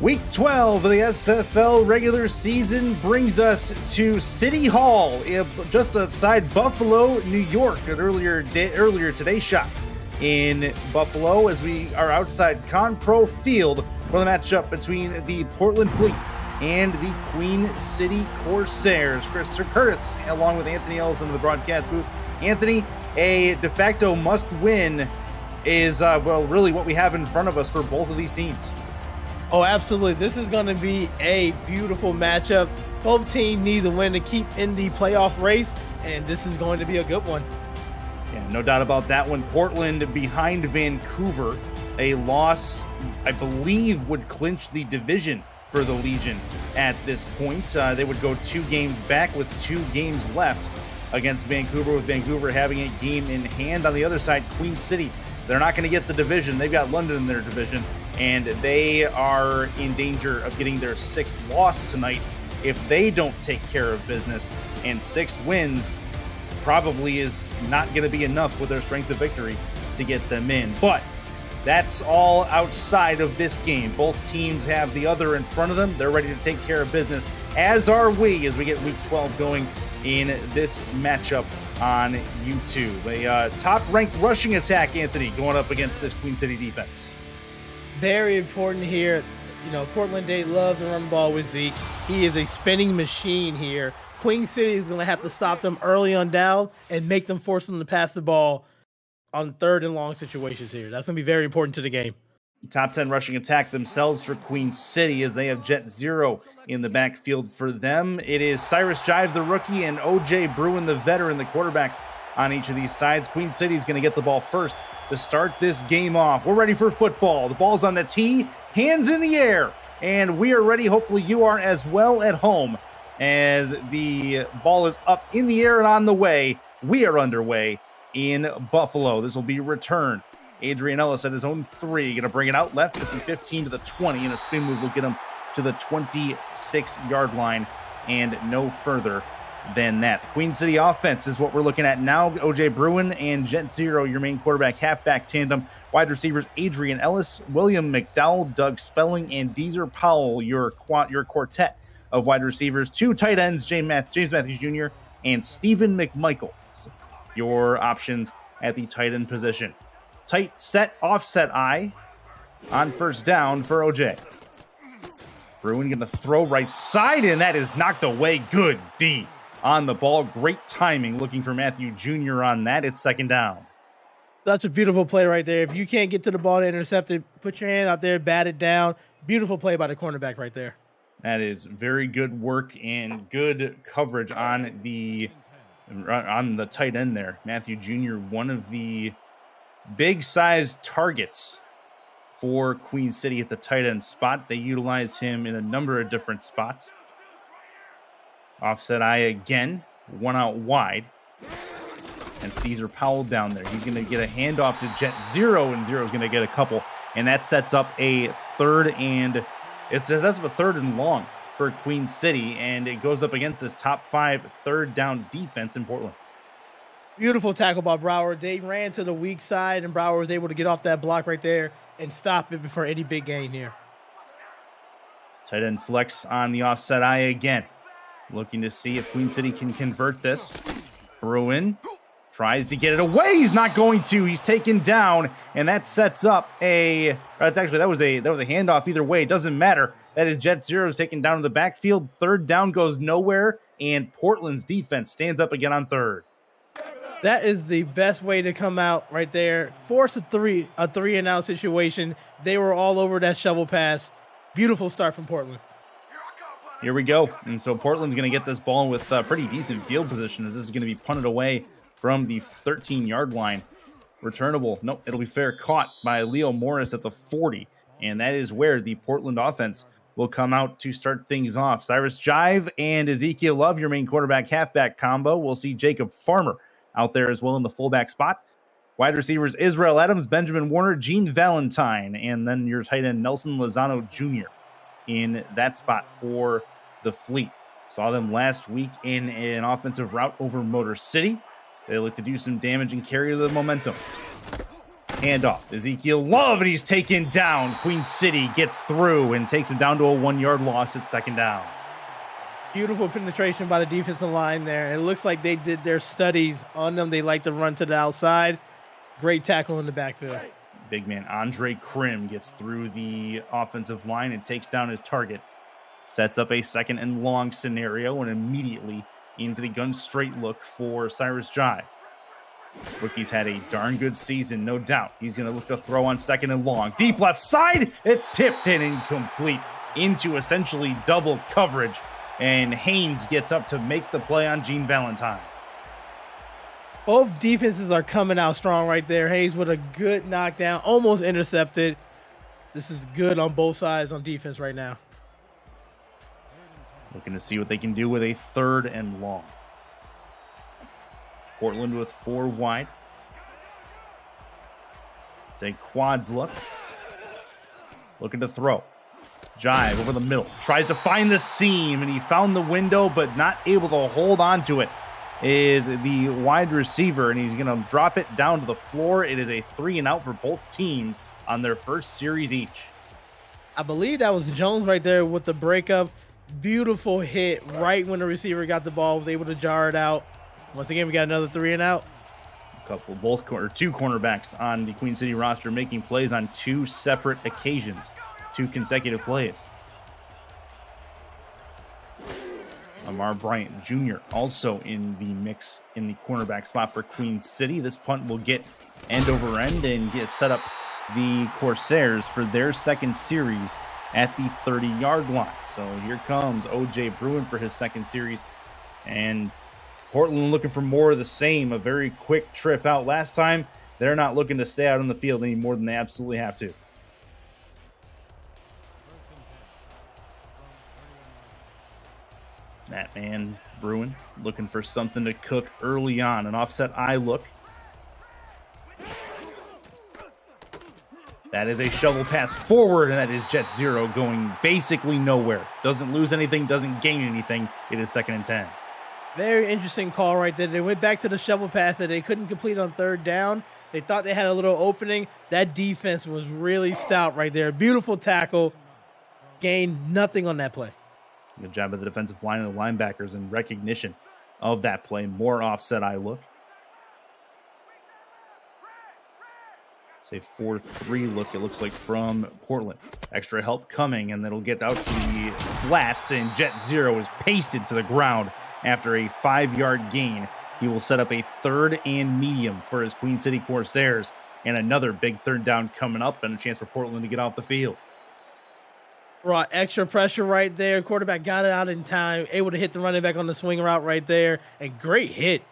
Week 12 of the SFL regular season brings us to City Hall, just outside Buffalo, New York. An earlier today shot in Buffalo as we are outside Conpro Field for the matchup between the Portland Fleet and the Queen City Corsairs. Sir Curtis, along with Anthony Ellison in the broadcast booth. Anthony, a de facto must-win is, really what we have in front of us for both of these teams. Oh, absolutely. This is going to be a beautiful matchup. Both teams need to win to keep in the playoff race, and this is going to be a good one. Yeah, no doubt about that one. Portland behind Vancouver. A loss, I believe, would clinch the division for the Legion at this point. They would go 2 games back with 2 games left against Vancouver, with Vancouver having a game in hand. On the other side, Queen City, they're not going to get the division. They've got London in their division, and they are in danger of getting their 6th loss tonight if they don't take care of business. And 6 wins probably is not going to be enough with their strength of victory to get them in. But that's all outside of this game. Both teams have the other in front of them. They're ready to take care of business, as are we, as we get Week 12 going in this matchup on YouTube. A top-ranked rushing attack, Anthony, going up against this Queen City defense. Very important here. You know, Portland, they love to run the ball with Zeke. He is a spinning machine here. Queen City is going to have to stop them early on down and make them force them to pass the ball on 3rd and long situations here. That's going to be very important to the game. Top 10 rushing attack themselves for Queen City, as they have Jet Zero in the backfield for them. It is Cyrus Jive, the rookie, and OJ Bruin, the veteran, the quarterbacks on each of these sides. Queen City is going to get the ball first to start this game off. We're ready for football. The ball's on the tee, hands in the air, and we are ready. Hopefully you are as well at home, as the ball is up in the air and on the way. We are underway in Buffalo. This will be returned. Adrian Ellis at his own 3, going to bring it out left at the 15 to the 20, and a spin move will get him to the 26-yard line and no further than that. The Queen City offense is what we're looking at now. OJ Bruin and Jet Zero, your main quarterback halfback tandem. Wide receivers Adrian Ellis, William McDowell, Doug Spelling, and Deezer Powell, your quartet of wide receivers. 2 tight ends, James Matthews Jr. and Stephen McMichael, your options at the tight end position. Tight set, offset eye on first down for OJ. Bruin going to throw right side, and that is knocked away. Good D on the ball. Great timing looking for Matthew Jr. on that. It's 2nd down. That's a beautiful play right there. If you can't get to the ball to intercept it, put your hand out there, bat it down. Beautiful play by the cornerback right there. That is very good work and good coverage on the tight end there. Matthew Jr., one of the big-sized targets for Queen City at the tight end spot. They utilize him in a number of different spots. Offset eye again, one out wide. And Caesar Powell down there. He's going to get a handoff to Jet Zero, and Zero's going to get a couple. And that sets up a 3rd and long for Queen City, and it goes up against this top 5 3rd down defense in Portland. Beautiful tackle by Brower. They ran to the weak side, and Brower was able to get off that block right there and stop it before any big gain here. Tight end flex on the offset eye again. Looking to see if Queen City can convert this. Bruin tries to get it away. He's not going to. He's taken down, and that sets up that was a handoff either way. It doesn't matter. That is Jet Zero's taken down in the backfield. 3rd down goes nowhere, and Portland's defense stands up again on 3rd. That is the best way to come out right there. Force a 3-and-out situation. They were all over that shovel pass. Beautiful start from Portland. Here we go. And so Portland's going to get this ball with pretty decent field position, as this is going to be punted away from the 13-yard line. Returnable. Nope, it'll be fair caught by Leo Morris at the 40. And that is where the Portland offense will come out to start things off. Cyrus Jive and Ezekiel Love, your main quarterback halfback combo. We'll see Jacob Farmer out there as well in the fullback spot. Wide receivers Israel Adams, Benjamin Warner, Gene Valentine, and then your tight end Nelson Lozano Jr. in that spot for the Fleet. Saw them last week in an offensive route over Motor City. They look to do some damage and carry the momentum. Handoff. Ezekiel Love, and he's taken down. Queen City gets through and takes him down to a 1-yard loss at second down. Beautiful penetration by the defensive line there. It looks like they did their studies on them. They like to run to the outside. Great tackle in the backfield. Big man Andre Krim gets through the offensive line and takes down his target. Sets up a 2nd and long scenario and immediately into the gun straight look for Cyrus Jive. Rookie's had a darn good season, no doubt. He's going to look to throw on 2nd and long. Deep left side. It's tipped and incomplete into essentially double coverage. And Haynes gets up to make the play on Gene Valentine. Both defenses are coming out strong right there. Hayes with a good knockdown, almost intercepted. This is good on both sides on defense right now. Looking to see what they can do with a 3rd and long. Portland with 4 wide. It's a quads look. Looking to throw. Jive over the middle. Tries to find the seam, and he found the window, but not able to hold on to it. Is the wide receiver, and he's going to drop it down to the floor. It is a 3 and out for both teams on their first series each. I believe that was Jones right there with the breakup. Beautiful hit right when the receiver got the ball, was able to jar it out. Once again, we got another 3 and out. Two cornerbacks on the Queen City roster making plays on 2 separate occasions, 2 consecutive plays. Amar Bryant Jr. also in the mix in the cornerback spot for Queen City. This punt will get end over end and get set up the Corsairs for their 2nd series at the 30-yard line. So here comes OJ Bruin for his 2nd series. And Portland looking for more of the same, a very quick trip out. Last time, they're not looking to stay out on the field any more than they absolutely have to. That man, Bruin, looking for something to cook early on. An offset eye look. That is a shovel pass forward, and that is Jet Zero going basically nowhere. Doesn't lose anything, doesn't gain anything. It is 2nd and 10. Very interesting call right there. They went back to the shovel pass that they couldn't complete on 3rd down. They thought they had a little opening. That defense was really stout right there. Beautiful tackle. Gained nothing on that play. Good job of the defensive line and the linebackers in recognition of that play. More offset eye look. It's a 4-3 look, it looks like, from Portland. Extra help coming, and that'll get out to the flats, and Jet Zero is pasted to the ground after a 5-yard gain. He will set up a 3rd and medium for his Queen City Corsairs, and another big 3rd down coming up, and a chance for Portland to get off the field. Brought extra pressure right there. Quarterback got it out in time, able to hit the running back on the swing route right there, and great hit.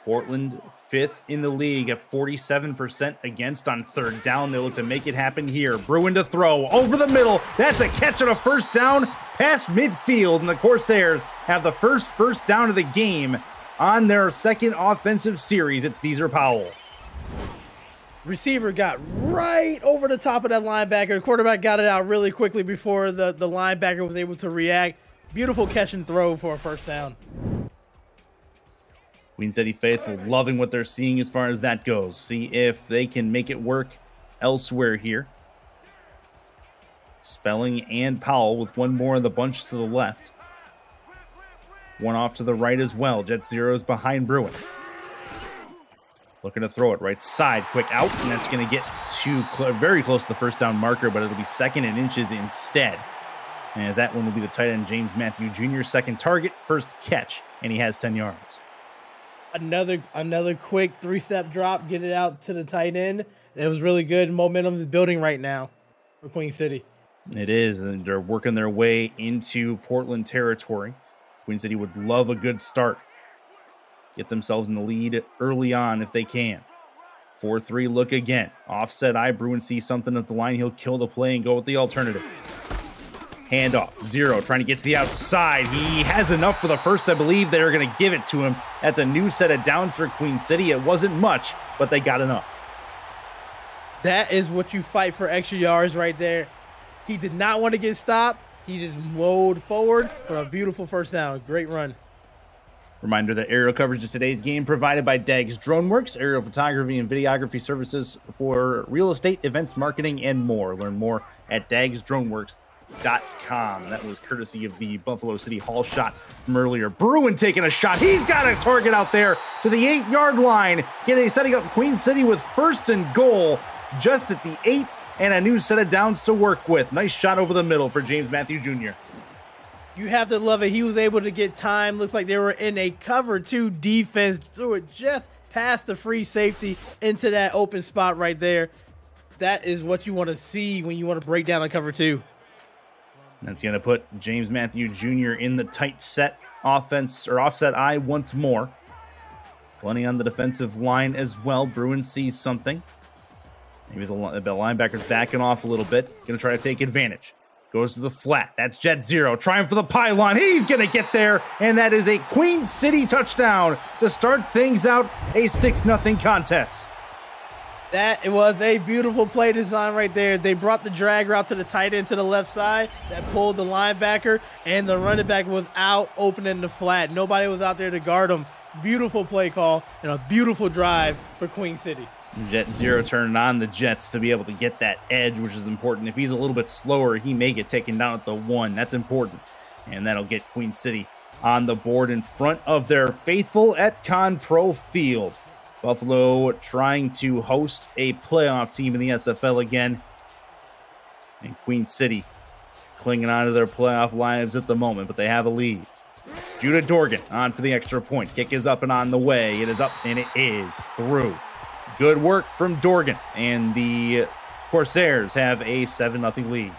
Portland 5th in the league at 47% against on 3rd down. They look to make it happen here. Bruin to throw over the middle. That's a catch on a 1st down past midfield, and the Corsairs have the first down of the game on their 2nd offensive series. It's Deezer Powell. Receiver got right over the top of that linebacker. The quarterback got it out really quickly before the linebacker was able to react. Beautiful catch and throw for a 1st down. Queen City faithful loving what they're seeing as far as that goes. See if they can make it work elsewhere here. Spelling and Powell with one more of the bunch to the left. One off to the right as well. Jet Zero's behind Bruin. Looking to throw it right side, quick out, and that's going to get very close to the 1st down marker, but it'll be 2nd and inches instead. And as that one will be the tight end James Matthew Jr. 2nd target, 1st catch, and he has 10 yards. Another quick 3-step drop, get it out to the tight end. It was really good. Momentum is building right now for Queen City. It is, and they're working their way into Portland territory. Queen City would love a good start. Get themselves in the lead early on if they can. 4-3 look again. Offset eye. Bruin sees something at the line. He'll kill the play and go with the alternative. Handoff. Zero trying to get to the outside. He has enough for the 1st, I believe. They're going to give it to him. That's a new set of downs for Queen City. It wasn't much, but they got enough. That is what you fight for, extra yards right there. He did not want to get stopped. He just mowed forward for a beautiful 1st down. Great run. Reminder that aerial coverage of today's game provided by Dags DroneWorks, aerial photography and videography services for real estate, events, marketing, and more. Learn more at dagsdroneworks.com. That was courtesy of the Buffalo City Hall shot from earlier. Bruin taking a shot. He's got a target out there to the 8-yard line, setting up Queen City with 1st and goal just at the 8, and a new set of downs to work with. Nice shot over the middle for James Matthew Jr. You have to love it. He was able to get time. Looks like they were in a cover 2 defense. Threw it just past the free safety into that open spot right there. That is what you want to see when you want to break down a cover 2. That's going to put James Matthew Jr. in the tight set offense or offset eye once more. Plenty on the defensive line as well. Bruin sees something. Maybe the linebacker's backing off a little bit. Going to try to take advantage. Goes to the flat. That's Jet Zero. Trying for the pylon. He's going to get there. And that is a Queen City touchdown to start things out. A 6-0 contest. That was a beautiful play design right there. They brought the drag route to the tight end to the left side. That pulled the linebacker. And the running back was out opening the flat. Nobody was out there to guard him. Beautiful play call and a beautiful drive for Queen City. Jet Zero turning on the Jets to be able to get that edge, which is important. If he's a little bit slower, he may get taken down at the 1. That's important. And that'll get Queen City on the board in front of their faithful at Con-Pro Field. Buffalo trying to host a playoff team in the SFL again. And Queen City clinging on to their playoff lives at the moment, but they have a lead. Judah Dorgan on for the extra point. Kick is up and on the way. It is up and it is through. Good work from Dorgan, and the Corsairs have a 7-0 lead.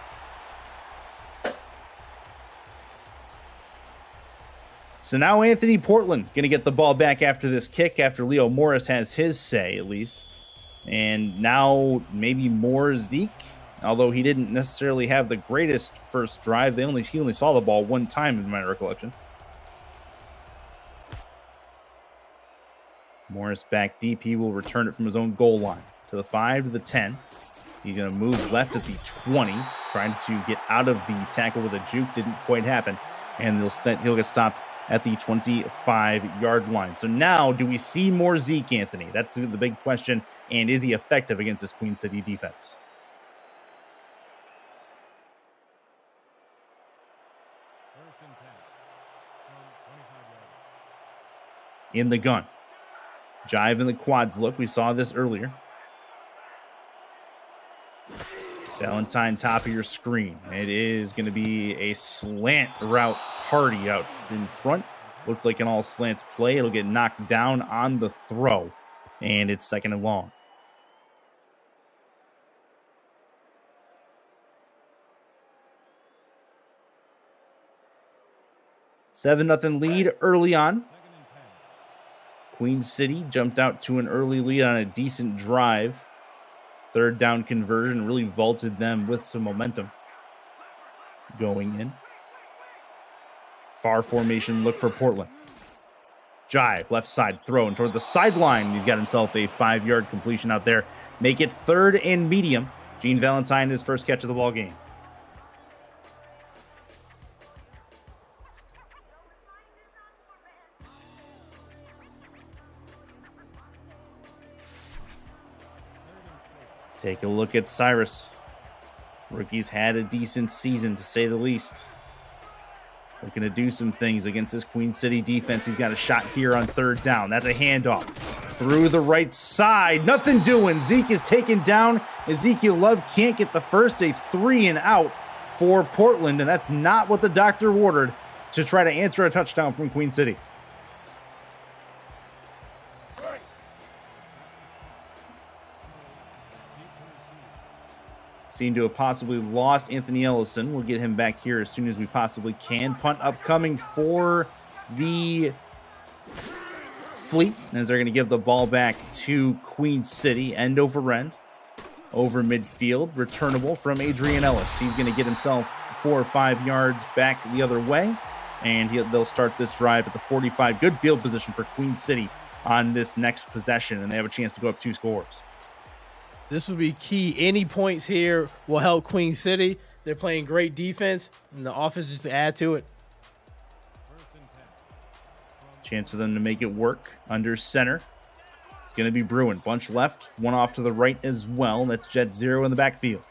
So now Anthony Portland going to get the ball back after this kick, after Leo Morris has his say, at least. And now maybe more Zeke, although he didn't necessarily have the greatest first drive. He only saw the ball one time in my recollection. Morris back deep. He will return it from his own goal line to the 5, to the 10. He's going to move left at the 20, trying to get out of the tackle with a juke. Didn't quite happen. And he'll get stopped at the 25-yard line. So now, do we see more Zeke, Anthony? That's the big question. And is he effective against this Queen City defense? In the gun. Jive in the quads look. We saw this earlier. Valentine, top of your screen. It is going to be a slant route party out in front. Looked like an all slants play. It'll get knocked down on the throw. And it's 2nd and long. Seven nothing lead early on. Queen City jumped out to an early lead on a decent drive. 3rd down conversion really vaulted them with some momentum going in. Far formation look for Portland. Jive, left side throw and toward the sideline. He's got himself a 5-yard completion out there. Make it 3rd and medium. Gene Valentine, his first catch of the ball game. Take a look at Cyrus. Rookie's had a decent season, to say the least. Looking to do some things against this Queen City defense. He's got a shot here on 3rd down. That's a handoff through the right side. Nothing doing. Zeke is taken down. Ezekiel Love can't get the first. A 3 and out for Portland, and that's not what the doctor ordered to try to answer a touchdown from Queen City. Seem to have possibly lost Anthony Ellison. We'll get him back here as soon as we possibly can. Punt upcoming for the Fleet, as they're going to give the ball back to Queen City. End over end. Over midfield. Returnable from Adrian Ellis. He's going to get himself 4 or 5 yards back the other way. And they'll start this drive at the 45. Good field position for Queen City on this next possession. And they have a chance to go up 2 scores. This will be key. Any points here will help Queen City. They're playing great defense, and the offense just to add to it. Chance for them to make it work under center. It's going to be Bruin. Bunch left, one off to the right as well. That's Jet 0 in the backfield.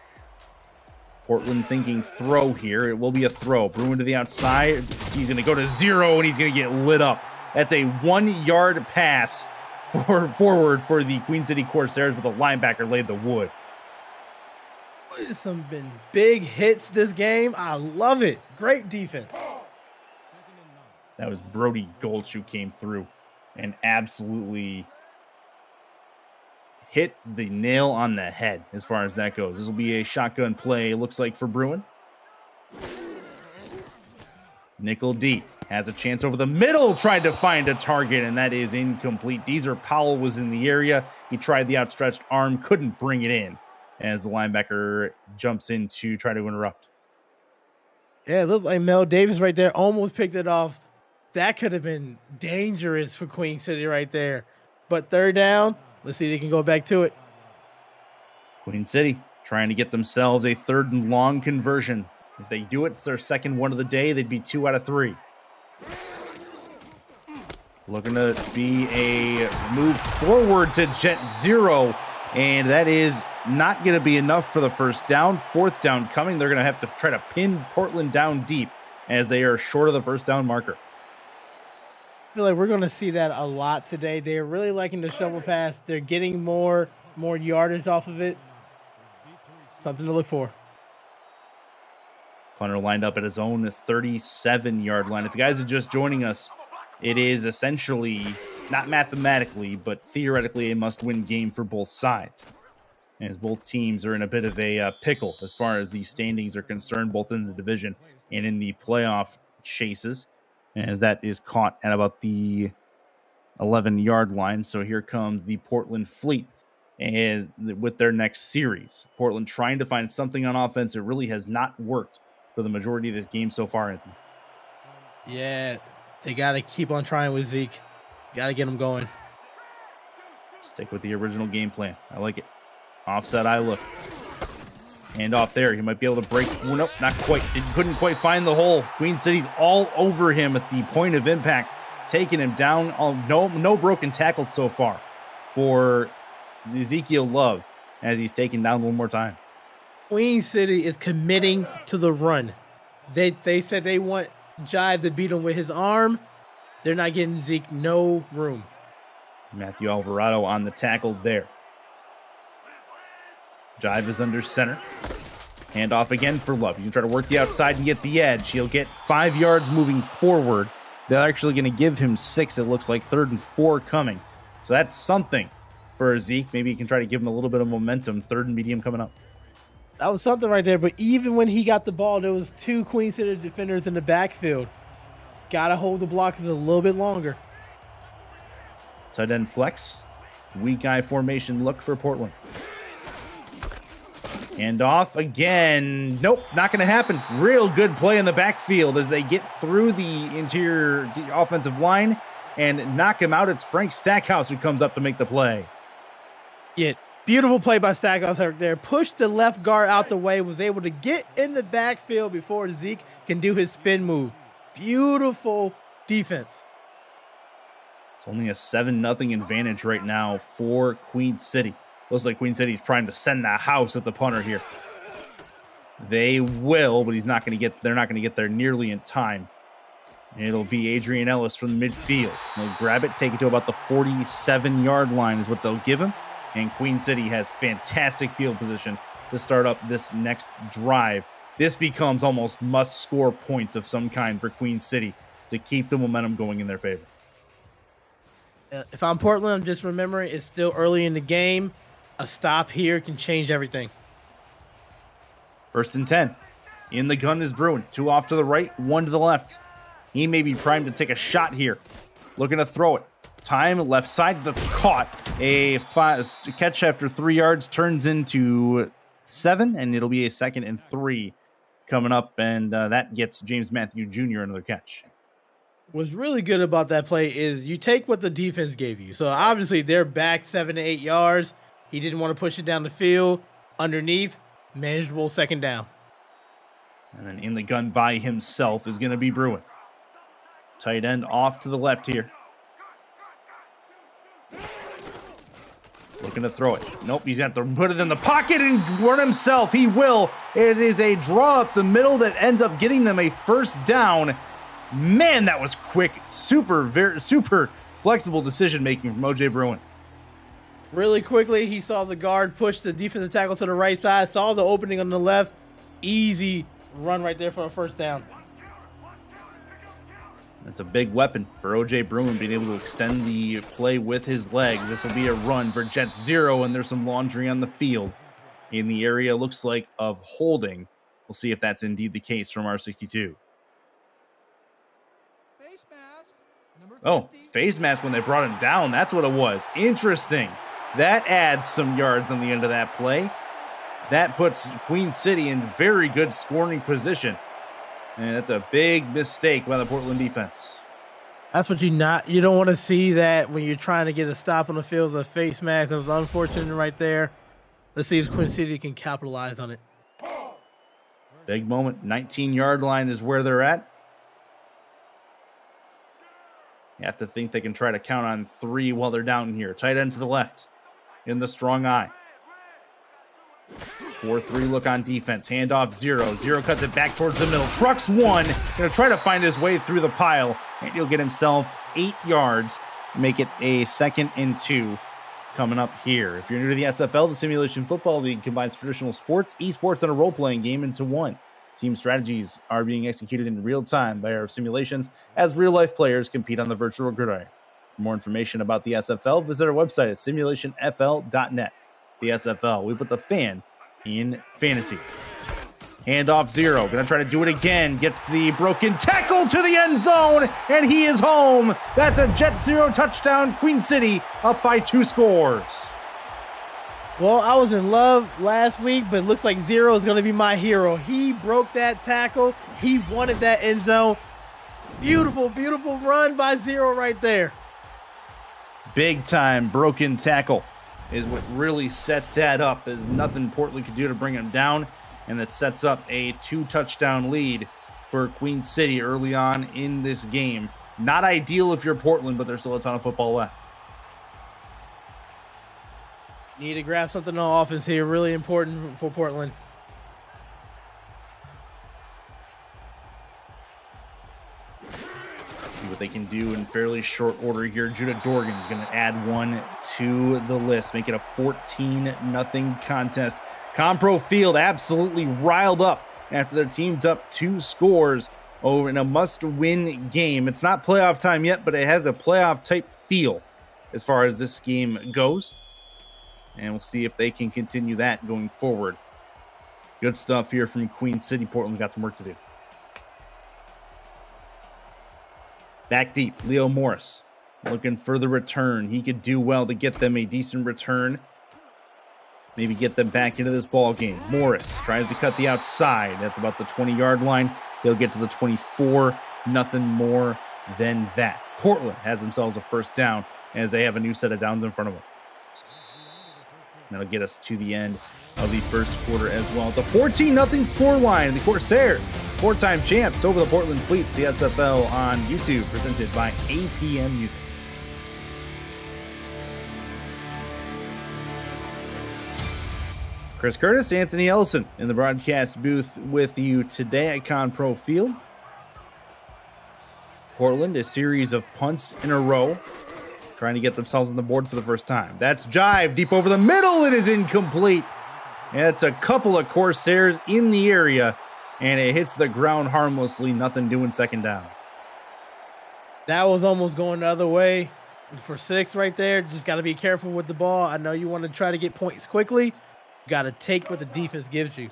Portland thinking throw here. It will be a throw. Bruin to the outside. He's going to go to 0, and he's going to get lit up. That's a 1-yard pass forward for the Queen City Corsairs, but the linebacker laid the wood. Some been big hits this game. I love it. Great defense. That was Brody Gulch who came through and absolutely hit the nail on the head as far as that goes. This will be a shotgun play, it looks like, for Bruin. Nickel D has a chance over the middle, tried to find a target, and that is incomplete. Deezer Powell was in the area. He tried the outstretched arm, couldn't bring it in as the linebacker jumps in to try to interrupt. Yeah, it looked like Mel Davis right there almost picked it off. That could have been dangerous for Queen City right there. But third down, let's see if they can go back to it. Queen City trying to get themselves a 3rd and long conversion. If they do it, it's their second one of the day. They'd be 2 out of 3. Looking to be a move forward to Jet 0, and that is not going to be enough for the first down. 4th down coming. They're going to have to try to pin Portland down deep as they are short of the first down marker. I feel like we're going to see that a lot today. They're really liking the shovel pass. They're getting more yardage off of it. Something to look for. Punter lined up at his own 37-yard line. If you guys are just joining us, it is essentially, not mathematically, but theoretically a must-win game for both sides, as both teams are in a bit of a pickle as far as the standings are concerned, both in the division and in the playoff chases, as that is caught at about the 11-yard line. So here comes the Portland Fleet and with their next series. Portland trying to find something on offense. It really has not worked for the majority of this game so far, Anthony. Yeah, they got to keep on trying with Zeke. Got to get him going. Stick with the original game plan. I like it. Offset eye look. Hand off there. He might be able to break. Oh, nope, not quite. It couldn't quite find the hole. Queen City's all over him at the point of impact, taking him down. No broken tackles so far for Ezekiel Love as he's taken down one more time. Queen City is committing to the run. They said they want Jive to beat him with his arm. They're not getting Zeke no room. Matthew Alvarado on the tackle there. Jive is under center. Hand off again for Love. You can try to work the outside and get the edge. He'll get 5 yards moving forward. They're actually going to give him 6. It looks like 3rd and 4 coming. So that's something for Zeke. Maybe he can try to give him a little bit of momentum. 3rd and medium coming up. That was something right there. But even when he got the ball, there was 2 Queen City defenders in the backfield. Got to hold the blockers a little bit longer. Tight end flex. Weak eye formation look for Portland. And off again. Nope, not going to happen. Real good play in the backfield as they get through the interior offensive line and knock him out. It's Frank Stackhouse who comes up to make the play. Yeah, beautiful play by Stackhouse right there. Pushed the left guard out the way, was able to get in the backfield before Zeke can do his spin move. Beautiful defense. It's only a 7-0 advantage right now for Queen City. Looks like Queen City's primed to send the house at the punter here. They will, but they're not going to get there nearly in time. It'll be Adrian Ellis from the midfield. They'll grab it, take it to about the 47-yard line is what they'll give him. And Queen City has fantastic field position to start up this next drive. This becomes almost must-score points of some kind for Queen City to keep the momentum going in their favor. If I'm Portland, I'm just remembering it's still early in the game. A stop here can change everything. 1st and 10. In the gun is Bruin. 2 off to the right, 1 to the left. He may be primed to take a shot here. Looking to throw it. Time left side, that's caught. A catch after 3 yards turns into 7, and it'll be a 2nd and 3 coming up, and that gets James Matthew Jr. another catch. What's really good about that play is you take what the defense gave you. So obviously they're back 7 to 8 yards. He didn't want to push it down the field. Underneath, manageable 2nd down. And then in the gun by himself is going to be Bruin. Tight end off to the left here. Looking to throw it. Nope, he's got to put it in the pocket and run himself. He will. It is a draw up the middle that ends up getting them a first down. Man, that was quick. Super flexible decision making from OJ Bruin. Really quickly, he saw the guard push the defensive tackle to the right side, saw the opening on the left. Easy run right there for a first down. That's a big weapon for OJ Bruin, being able to extend the play with his legs. This will be a run for Jets 0, and there's some laundry on the field in the area, looks like, of holding. We'll see if that's indeed the case from R62. Oh, face mask when they brought him down. That's what it was. Interesting. That adds some yards on the end of that play. That puts Queen City in very good scoring position. And that's a big mistake by the Portland defense. That's what you don't want to see that when you're trying to get a stop on the field. The face mask, that was unfortunate right there. Let's see if Queen City can capitalize on it. Big moment. 19-yard line is where they're at. You have to think they can try to count on 3 while they're down here. Tight end to the left in the strong eye. 4-3 look on defense. Handoff 0. 0 cuts it back towards the middle. Trucks 1. Going to try to find his way through the pile. And he'll get himself 8 yards. Make it a 2nd and 2 coming up here. If you're new to the SFL, the Simulation Football League combines traditional sports, esports, and a role-playing game into one. Team strategies are being executed in real time by our simulations as real-life players compete on the virtual gridiron. For more information about the SFL, visit our website at simulationfl.net. The SFL, we put the fan in fantasy. Handoff 0, gonna try to do it again, gets the broken tackle to the end zone, and he is home. That's a Jet 0 touchdown, Queen City up by 2 scores. Well, I was in love last week, but it looks like 0 is going to be my hero. He broke that tackle. He wanted that end zone. Beautiful, beautiful run by 0 right there. Big time broken tackle is what really set that up. There's nothing Portland could do to bring him down, and that sets up a 2-touchdown lead for Queen City early on in this game. Not ideal if you're Portland, but there's still a ton of football left. Need to grab something on offense here. Really important for Portland. See what they can do in fairly short order here. Judah Dorgan is going to add 1 to the list, make it a 14-0 contest. Compro Field absolutely riled up after their team's up 2 scores over in a must-win game. It's not playoff time yet, but it has a playoff-type feel as far as this game goes. And we'll see if they can continue that going forward. Good stuff here from Queen City. Portland's got some work to do. Back deep, Leo Morris looking for the return. He could do well to get them a decent return. Maybe get them back into this ball game. Morris tries to cut the outside at about the 20-yard line. They'll get to the 24. Nothing more than that. Portland has themselves a first down as they have a new set of downs in front of them. That'll get us to the end of the first quarter as well. It's a 14-0 score line. The Corsairs, 4-time champs over the Portland Fleets. The SFL on YouTube, presented by APM Music. Chris Curtis, Anthony Ellison in the broadcast booth with you today at Conpro Field. Portland, a series of punts in a row, trying to get themselves on the board for the first time. That's jive deep over the middle. It is incomplete. And it's a couple of Corsairs in the area, and it hits the ground harmlessly. Nothing doing second down. That was almost going the other way for 6 right there. Just got to be careful with the ball. I know you want to try to get points quickly. You got to take what the defense gives you.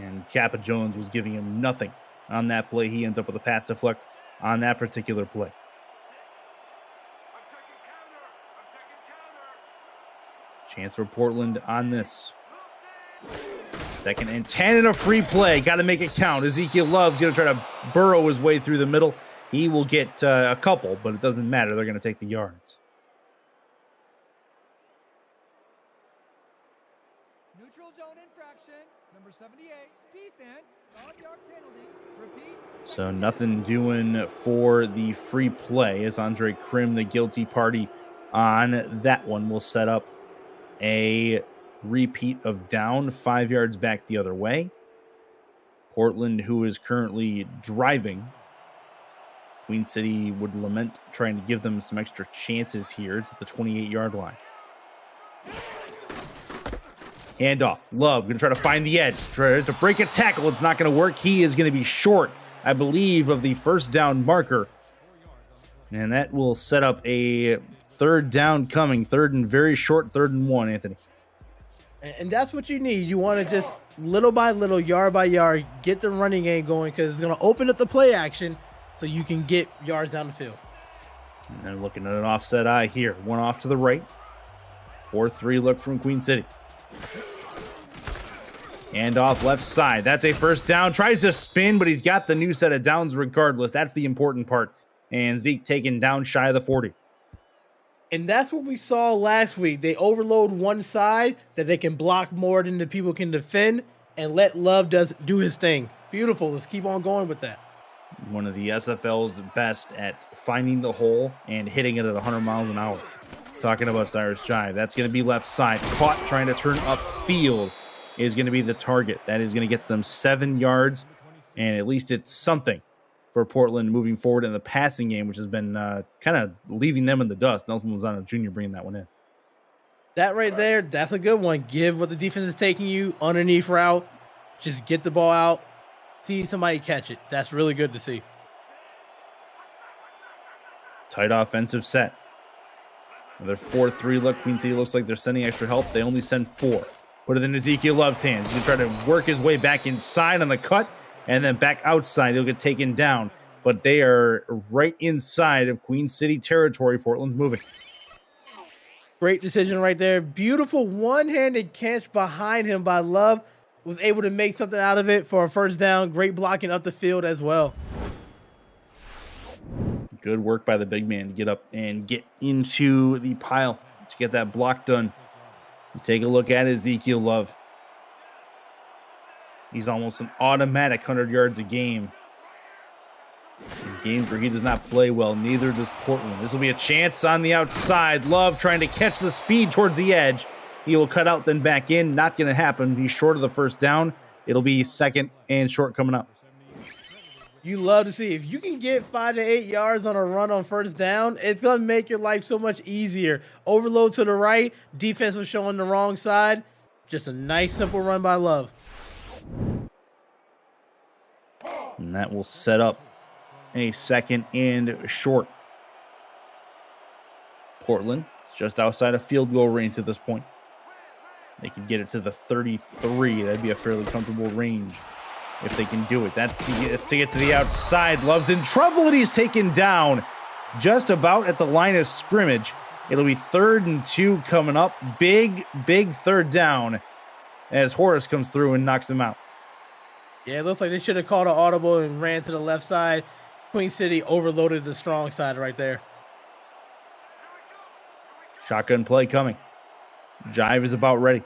And Kappa Jones was giving him nothing on that play. He ends up with a pass deflect on that particular play. Chance for Portland on this. 2nd and 10 and a free play. Got to make it count. Ezekiel Love's going to try to burrow his way through the middle. He will get a couple, but it doesn't matter. They're going to take the yards. Neutral zone infraction, number 78, defense, 5-yard penalty, repeat. So nothing doing for the free play as Andre Krim, the guilty party on that one, will set up A repeat of down 5 yards back the other way. Portland, who is currently driving. Queen City would lament trying to give them some extra chances here. It's at the 28-yard line. Handoff. Love going to try to find the edge. Try to break a tackle. It's not going to work. He is going to be short, I believe, of the first down marker. And that will set up a third down coming. Third and very short, 3rd and 1, Anthony. And that's what you need. You want to just little by little, yard by yard, get the running game going because it's going to open up the play action so you can get yards down the field. And they're looking at an offset eye here. One off to the right. 4-3 look from Queen City. And off left side. That's a first down. Tries to spin, but he's got the new set of downs regardless. That's the important part. And Zeke taken down shy of the 40. And that's what we saw last week. They overload one side that they can block more than the people can defend and let Love do his thing. Beautiful. Let's keep on going with that. One of the SFL's best at finding the hole and hitting it at 100 miles an hour. Talking about Cyrus Jive. That's going to be left side. Caught trying to turn upfield is going to be the target. That is going to get them 7 yards. And at least it's something for Portland moving forward in the passing game, which has been kind of leaving them in the dust. Nelson Lozano Jr. bringing that one in. That right there, that's a good one. Give what the defense is taking you underneath route. Just get the ball out. See somebody catch it. That's really good to see. Tight offensive set. Another 4-3 look. Queen City looks like they're sending extra help. They only send 4. Put it in Ezekiel Love's hands. He's going to try to work his way back inside on the cut and then back outside. He'll get taken down. But they are right inside of Queen City territory. Portland's moving. Great decision right there. Beautiful one-handed catch behind him by Love. Was able to make something out of it for a first down. Great blocking up the field as well. Good work by the big man to get up and get into the pile to get that block done. Take a look at Ezekiel Love. He's almost an automatic 100 yards a game. In games where he does not play well, neither does Portland. This will be a chance on the outside. Love trying to catch the speed towards the edge. He will cut out, then back in. Not going to happen. He's short of the first down. It'll be 2nd and short coming up. You love to see if you can get 5 to 8 yards on a run on first down, it's going to make your life so much easier. Overload to the right. Defense was showing the wrong side. Just a nice, simple run by Love. And that will set up a 2nd and short. Portland is just outside of field goal range at this point. They can get it to the 33. That'd be a fairly comfortable range if they can do it. That's to get to the outside. Love's in trouble, and he's taken down just about at the line of scrimmage. It'll be 3rd and 2 coming up. Big, big third down as Horace comes through and knocks him out. Yeah, it looks like they should have called an audible and ran to the left side. Queen City overloaded the strong side right there. Shotgun play coming. Jive is about ready.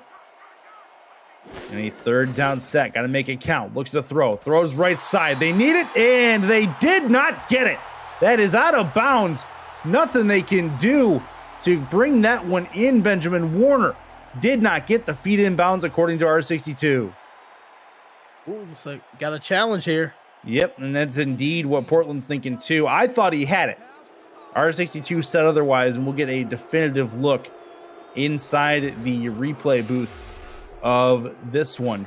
And a 3rd down set. Got to make it count. Looks to throw. Throws right side. They need it, and they did not get it. That is out of bounds. Nothing they can do to bring that one in. Benjamin Warner did not get the feet in bounds according to R62. Ooh, looks like got a challenge here. Yep, and that's indeed what Portland's thinking too. I thought he had it. R62 said otherwise, and we'll get a definitive look inside the replay booth of this one.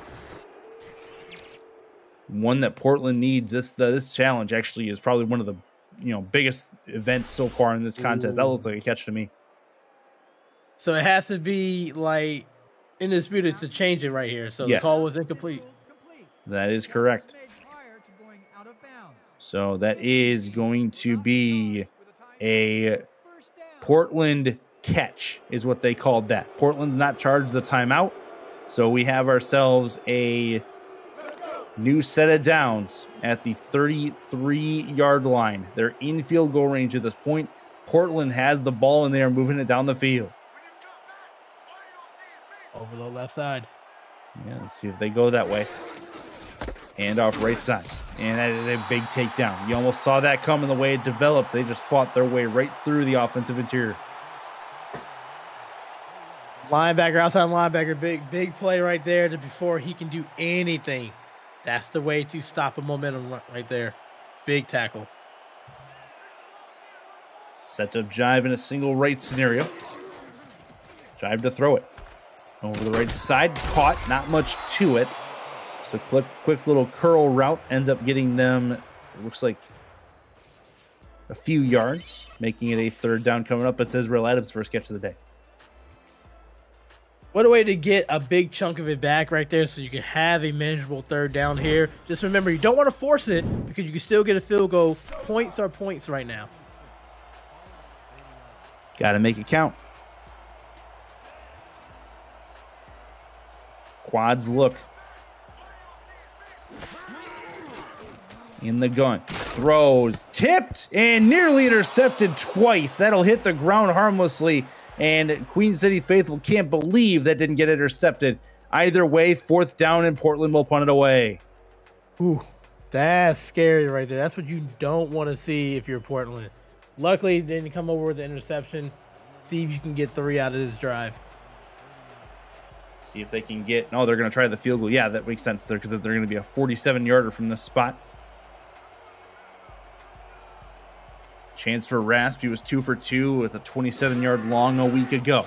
One that Portland needs. This challenge actually is probably one of the biggest events so far in this contest. Ooh. That looks like a catch to me. So it has to be like indisputed to change it right here. So Yes. the call was incomplete. That is correct. So that is going to be a Portland catch is what they called that. Portland's not charged the timeout. So we have ourselves a new set of downs at the 33-yard line. They're in field goal range at this point. Portland has the ball and they are moving it down the field. Overload left side. Yeah, let's see if they go that way. And off right side. And that is a big takedown. You almost saw that coming the way it developed. They just fought their way right through the offensive interior. Linebacker, outside linebacker, big play right there before he can do anything. That's the way to stop a momentum right there. Big tackle. Set up jive in a single right scenario. Jive to throw it. Over the right side, caught, not much to it. So quick little curl route ends up getting them, it looks like, a few yards, making it a third down coming up. It's Israel Adams' first catch of the day. What a way to get a big chunk of it back right there so you can have a manageable third down here. Just remember, you don't want to force it because you can still get a field goal. Points are points right now. Got to make it count. Quads look. In the gun. Throws. Tipped and nearly intercepted twice. That'll hit the ground harmlessly. And Queen City faithful can't believe that didn't get intercepted. Either way, fourth down and Portland will punt it away. Ooh, that's scary right there. That's what you don't want to see if you're Portland. Luckily, they didn't come over with the interception. See if you can get 3 out of this drive. See if they can get... No, they're going to try the field goal. Yeah, that makes sense there because they're going to be a 47-yarder from this spot. Chance for Rasp. He was 2 for 2 with a 27-yard long a week ago.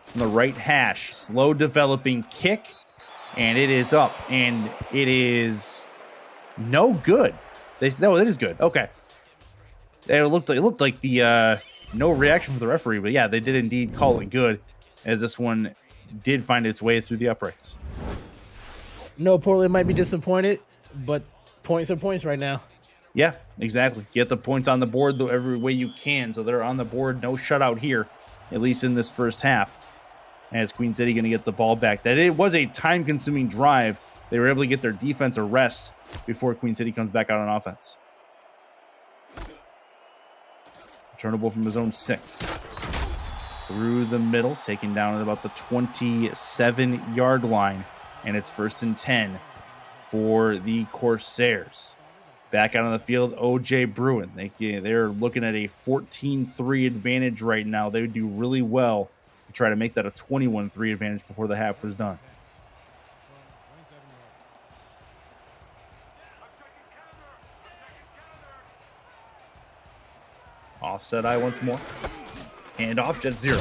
From the right hash. Slow developing kick. And it is up. And it is no good. No, it is good. Okay. It looked like the no reaction from the referee. But yeah, they did indeed call it good. As this one did find its way through the uprights. No, Portland might be disappointed. But points are points right now. Yeah, exactly. Get the points on the board though every way you can. So they're on the board. No shutout here, at least in this first half. As Queen City going to get the ball back. That it was a time-consuming drive. They were able to get their defense a rest before Queen City comes back out on offense. Returnable from his own 6. Through the middle, taken down at about the 27-yard line. And it's 1st and 10 for the Corsairs. Back out on the field, OJ Bruin. They're looking at a 14-3 advantage right now. They would do really well to try to make that a 21-3 advantage before the half was done. Offset eye once more. Hand off, Jet Zero.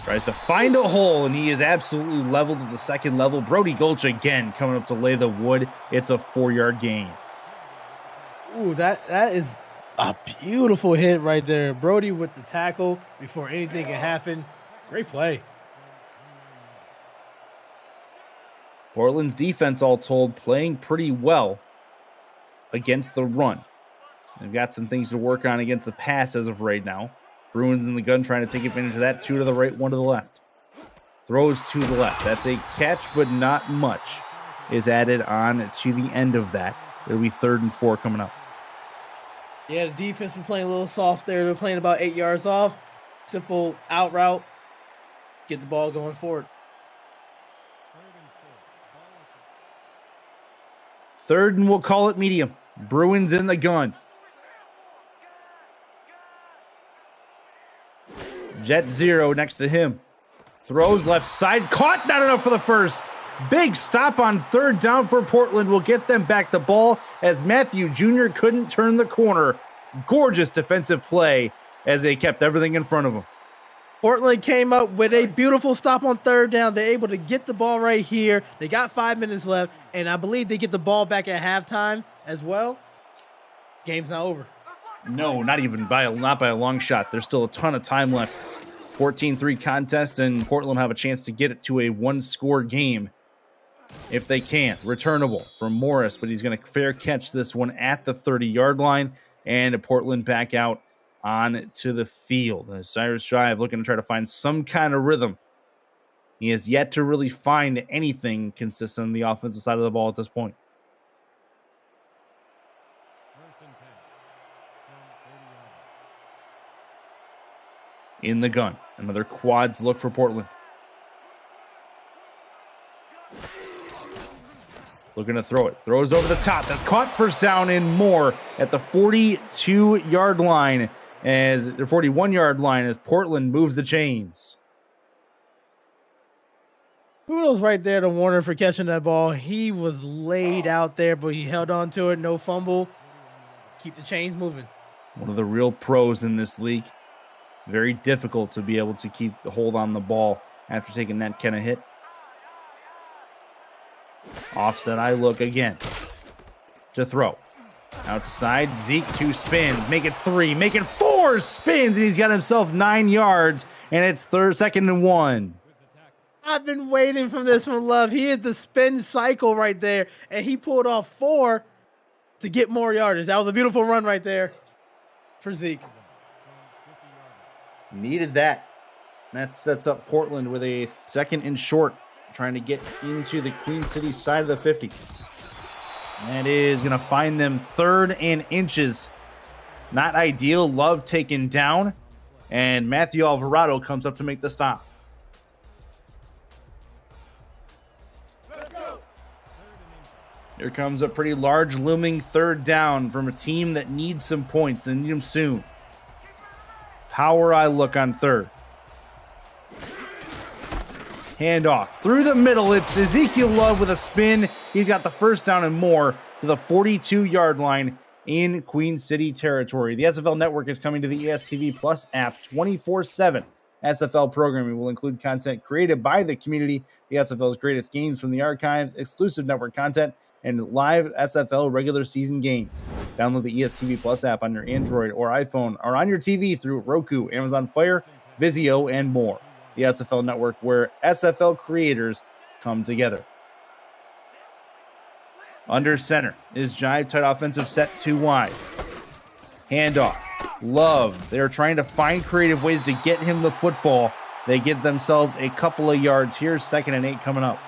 Tries to find a hole, and he is absolutely leveled at the second level. Brody Gulch again coming up to lay the wood. It's a 4-yard gain. Ooh, that is a beautiful hit right there. Brody with the tackle before anything can happen. Great play. Portland's defense, all told, playing pretty well against the run. They've got some things to work on against the pass as of right now. Bruins in the gun trying to take advantage of that. 2 to the right, 1 to the left. Throws to the left. That's a catch, but not much is added on to the end of that. It'll be 3rd and 4 coming up. Yeah, the defense was playing a little soft there. They're playing about 8 yards off. Simple out route. Get the ball going forward. 3rd and we'll call it medium. Bruins in the gun. Jet Zero next to him. Throws left side. Caught. Not enough for the first. Big stop on 3rd down for Portland will get them back the ball as Matthew Jr. couldn't turn the corner. Gorgeous defensive play as they kept everything in front of them. Portland came up with a beautiful stop on 3rd down. They're able to get the ball right here. They got 5 minutes left, and I believe they get the ball back at halftime as well. Game's not over. No, not by a long shot. There's still a ton of time left. 14-3 contest, and Portland have a chance to get it to a 1-score game if they can. Returnable from Morris, but he's going to fair catch this one at the 30-yard line, and Portland back out on to the field. Cyrus Jive looking to try to find some kind of rhythm. He has yet to really find anything consistent on the offensive side of the ball at this point. In the gun. Another quads look for Portland. Looking to throw it. Throws over the top. That's caught. 1st down and more at the 42-yard line as their 41-yard line as Portland moves the chains. Kudos right there to Warner for catching that ball. He was laid out there, but he held on to it. No fumble. Keep the chains moving. One of the real pros in this league. Very difficult to be able to keep the hold on the ball after taking that kind of hit. Offset eye look again. To throw. Outside, Zeke, 2 spins. Make it 3. Make it 4 spins. And he's got himself 9 yards. And it's 2nd and 1. I've been waiting for this one, Love. He hit the spin cycle right there. And he pulled off 4 to get more yardage. That was a beautiful run right there for Zeke. Needed that. That sets up Portland with a 2nd and short. Trying to get into the Queen City side of the 50. That is going to find them 3rd and inches. Not ideal. Love taken down. And Matthew Alvarado comes up to make the stop. Here comes a pretty large looming 3rd down from a team that needs some points. They need them soon. Power eye look on 3rd. Handoff through the middle. It's Ezekiel Love with a spin. He's got the 1st down and more to the 42-yard line in Queen City territory. The SFL network is coming to the ESTV Plus app 24/7. SFL programming will include content created by the community, the SFL's greatest games from the archives, exclusive network content, and live SFL regular season games. Download the ESTV Plus app on your Android or iPhone or on your TV through Roku, Amazon Fire, Vizio, and more. The SFL network, where SFL creators come together. Under center is Jive, tight offensive set 2 wide. Handoff. Love. They're trying to find creative ways to get him the football. They get themselves a couple of yards. Here's 2nd and 8 coming up.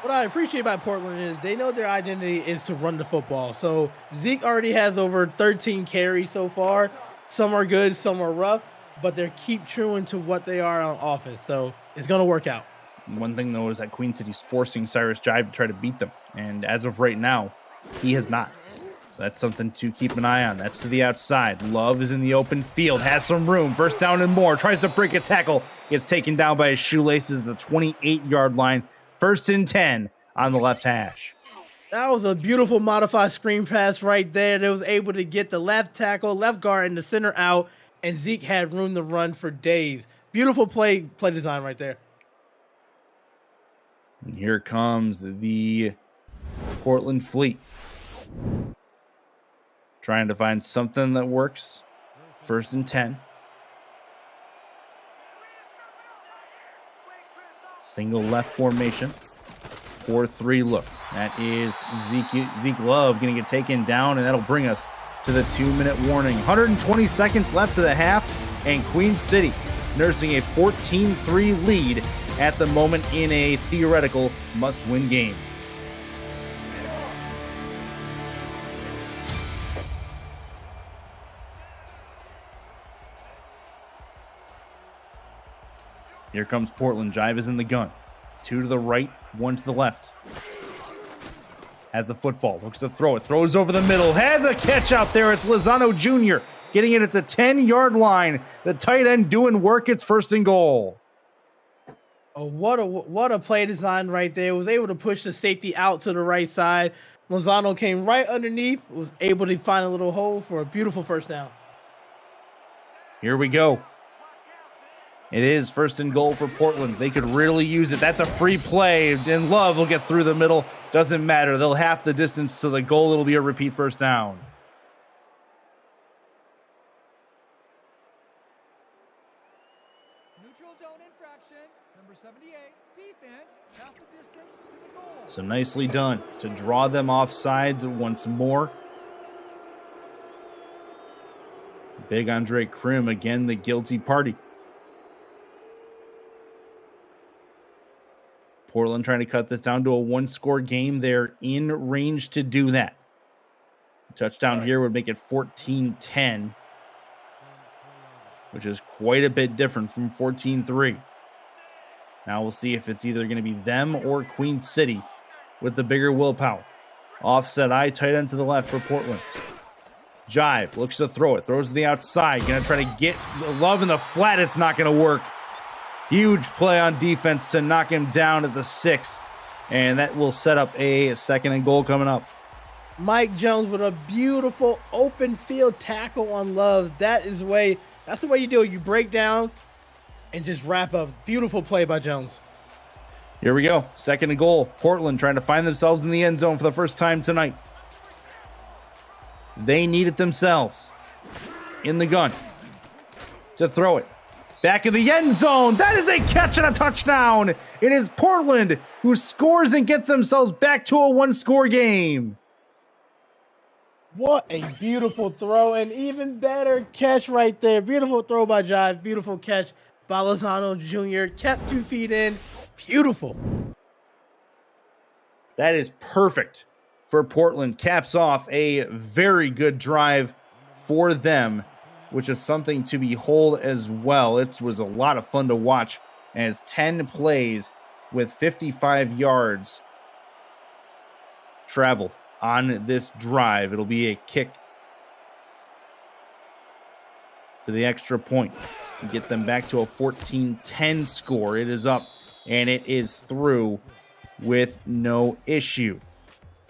What I appreciate about Portland is they know their identity is to run the football. So Zeke already has over 13 carries so far. Some are good, some are rough, but they keep truing to what they are on offense. So it's going to work out. One thing, though, is that Queen City's forcing Cyrus Jive to try to beat them. And as of right now, he has not. So that's something to keep an eye on. That's to the outside. Love is in the open field, has some room. 1st down and more. Tries to break a tackle. Gets taken down by his shoelaces at the 28-yard line. 1st and 10 on the left hash. That was a beautiful modified screen pass right there. That was able to get the left tackle, left guard, and the center out. And Zeke had room to run for days. Beautiful play design right there. And here comes the Portland Fleet. Trying to find something that works. 1st and 10. Single left formation. 4-3 look. That is Zeke Love going to get taken down, and that'll bring us to the 2-minute warning. 120 seconds left to the half, and Queen City nursing a 14-3 lead at the moment in a theoretical must-win game. Here comes Portland. Jive is in the gun. 2 to the right, 1 to the left. Has the football, looks to throw it, throws over the middle, has a catch out there. It's Lozano Jr. getting it at the 10-yard line. The tight end doing work. It's 1st and goal. Oh, what a play design right there. Was able to push the safety out to the right side. Lozano came right underneath, was able to find a little hole for a beautiful 1st down. Here we go. It is 1st and goal for Portland. They could really use it. That's a free play, and Love will get through the middle. Doesn't matter. They'll half the distance to the goal. It'll be a repeat 1st down. Neutral zone infraction. Number 78, defense. Half the distance to the goal. So nicely done to draw them off sides once more. Big Andre Krim, again, the guilty party. Portland trying to cut this down to a 1-score game. They're in range to do that. A touchdown here would make it 14-10, which is quite a bit different from 14-3. Now we'll see if it's either going to be them or Queen City with the bigger willpower. Offset eye, tight end to the left for Portland. Jive looks to throw it, throws to the outside. Going to try to get Love in the flat. It's not going to work. Huge play on defense to knock him down at the 6. And that will set up a second and goal coming up. Mike Jones with a beautiful open field tackle on Love. That's the way you do it. You break down and just wrap up. Beautiful play by Jones. Here we go. Second and goal. Portland trying to find themselves in the end zone for the first time tonight. They need it themselves. In the gun. To throw it. Back in the end zone. That is a catch and a touchdown. It is Portland who scores and gets themselves back to a 1-score game. What a beautiful throw, and even better catch right there. Beautiful throw by Jive. Beautiful catch by Lozano Jr. Kept 2 feet in. Beautiful. That is perfect for Portland. Caps off a very good drive for them, which is something to behold as well. It was a lot of fun to watch as 10 plays with 55 yards traveled on this drive. It'll be a kick for the extra point and get them back to a 14-10 score. It is up and it is through with no issue.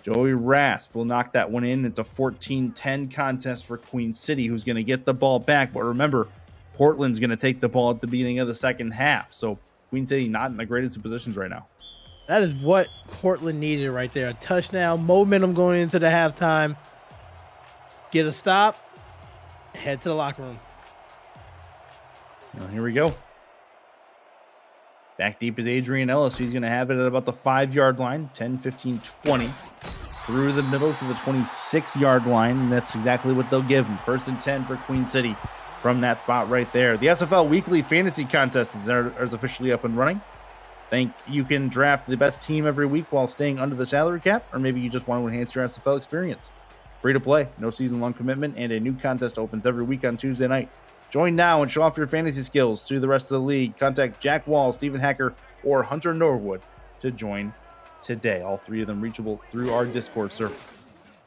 Joey Rasp will knock that one in. It's a 14-10 contest for Queen City, who's going to get the ball back. But remember, Portland's going to take the ball at the beginning of the second half. So Queen City not in the greatest of positions right now. That is what Portland needed right there. A touchdown, momentum going into the halftime. Get a stop, head to the locker room. Well, here we go. Back deep is Adrian Ellis. He's going to have it at about the 5-yard line. 10, 15, 20. Through the middle to the 26-yard line. And that's exactly what they'll give him. 1st and 10 for Queen City from that spot right there. The SFL Weekly Fantasy Contest is officially up and running. Think you can draft the best team every week while staying under the salary cap, or maybe you just want to enhance your SFL experience. Free to play, no season-long commitment, and a new contest opens every week on Tuesday night. Join now and show off your fantasy skills to the rest of the league. Contact Jack Wall, Stephen Hacker, or Hunter Norwood to join today. All 3 of them reachable through our Discord server.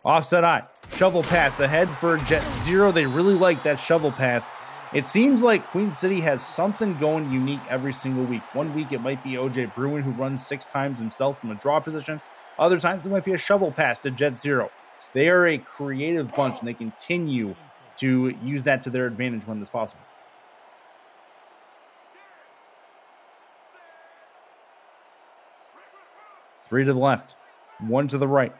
Offset eye, shovel pass ahead for Jet Zero. They really like that shovel pass. It seems like Queen City has something going unique every single week. One week it might be OJ Bruin, who runs 6 times himself from a draw position. Other times it might be a shovel pass to Jet Zero. They are a creative bunch, and they continue to use that to their advantage when it's possible. Three to the left, 1 to the right.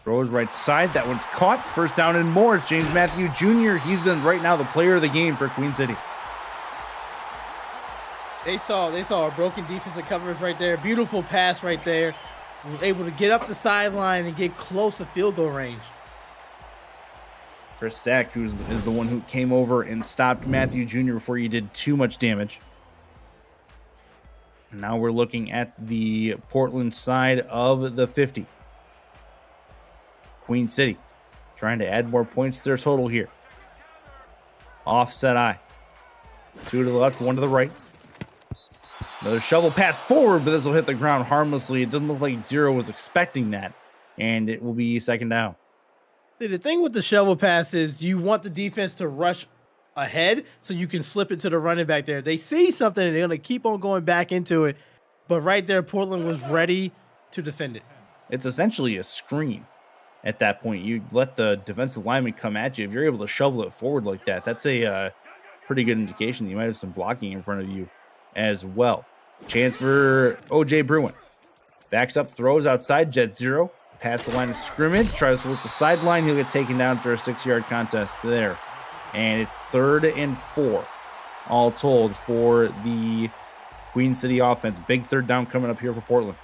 Throws right side. That one's caught. First down and more. It's James Matthew Jr. He's been right now the player of the game for Queen City. They saw a broken defensive coverage right there. Beautiful pass right there. Was able to get up the sideline and get close to field goal range. Chris Stack, is the one who came over and stopped Matthew Jr. before he did too much damage. And now we're looking at the Portland side of the 50. Queen City trying to add more points to their total here. Offset eye. 2 to the left, 1 to the right. Another shovel pass forward, but this will hit the ground harmlessly. It doesn't look like Zero was expecting that, and it will be second down. See, the thing with the shovel pass is you want the defense to rush ahead so you can slip it to the running back there. They see something and they're going to keep on going back into it, but right there, Portland was ready to defend it. It's essentially a screen. At that point, you let the defensive lineman come at you. If you're able to shovel it forward like that, that's a pretty good indication that you might have some blocking in front of you as well. Chance for OJ Bruin. Backs up, throws outside, Jet Zero. Past the line of scrimmage, tries to work the sideline. He'll get taken down for a 6-yard contest there. And it's 3rd and 4, all told, for the Queen City offense. Big 3rd down coming up here for Portland.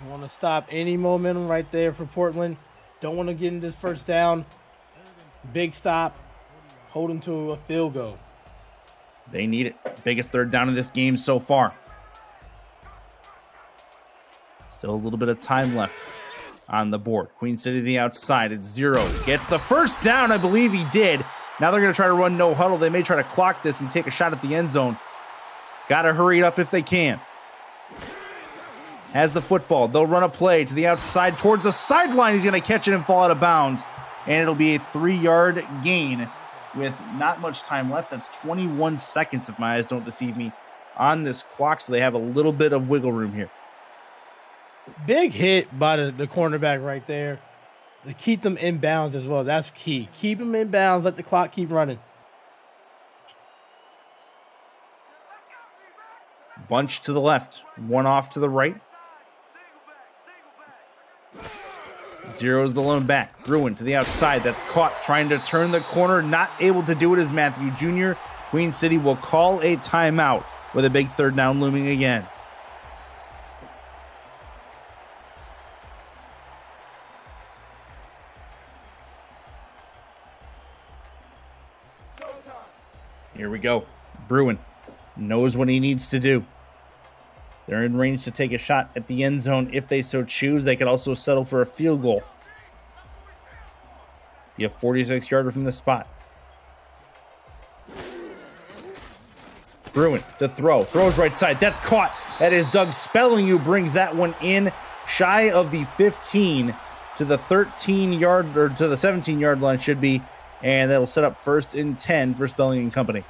Want to stop any momentum right there for Portland. Don't want to get in this first down. Big stop. Hold them to a field goal. They need it. Biggest 3rd down in this game so far. Still a little bit of time left on the board. Queen City to the outside. It's Zero. Gets the first down. I believe he did. Now they're going to try to run no huddle. They may try to clock this and take a shot at the end zone. Got to hurry it up if they can. Has the football. They'll run a play to the outside towards the sideline. He's going to catch it and fall out of bounds. And it'll be a 3-yard gain with not much time left. That's 21 seconds, if my eyes don't deceive me, on this clock. So they have a little bit of wiggle room here. Big hit by the cornerback right there to keep them in bounds as well. That's key. Keep them in bounds. Let the clock keep running. Bunch to the left, one off to the right. Zero's the lone back. Bruin to the outside. That's caught trying to turn the corner. Not able to do it as Matthew Jr. Queen City will call a timeout with a big third down looming again. Here we go. Bruin knows what he needs to do. They're in range to take a shot at the end zone if they so choose. They could also settle for a field goal. You have 46-yarder from the spot. Bruin to throw. Throws right side. That's caught. That is Doug Spelling who brings that one in shy of the 15 to the 13-yard or to the 17-yard line should be. And that'll set up 1st and 10 for Spelling and company.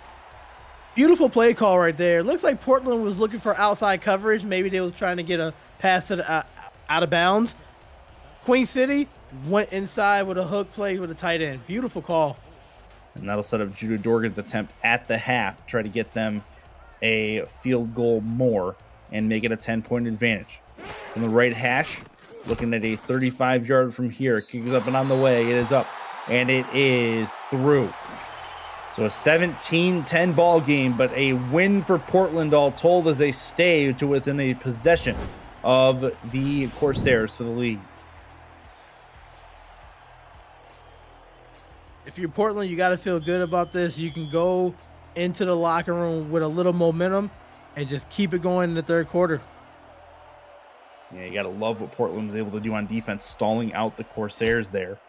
Beautiful play call right there. Looks like Portland was looking for outside coverage. Maybe they was trying to get a pass to the, out of bounds. Queen City went inside with a hook play with a tight end. Beautiful call. And that'll set up Judah Dorgan's attempt at the half. Try to get them a field goal more and make it a 10-point advantage. From the right hash, looking at a 35-yard from here. Kicks up and on the way. It is up. And it is through. So a 17-10 ball game, but a win for Portland all told as they stay to within a possession of the Corsairs for the lead. If you're Portland, you got to feel good about this. You can go into the locker room with a little momentum and just keep it going in the third quarter. Yeah, you got to love what Portland was able to do on defense, stalling out the Corsairs there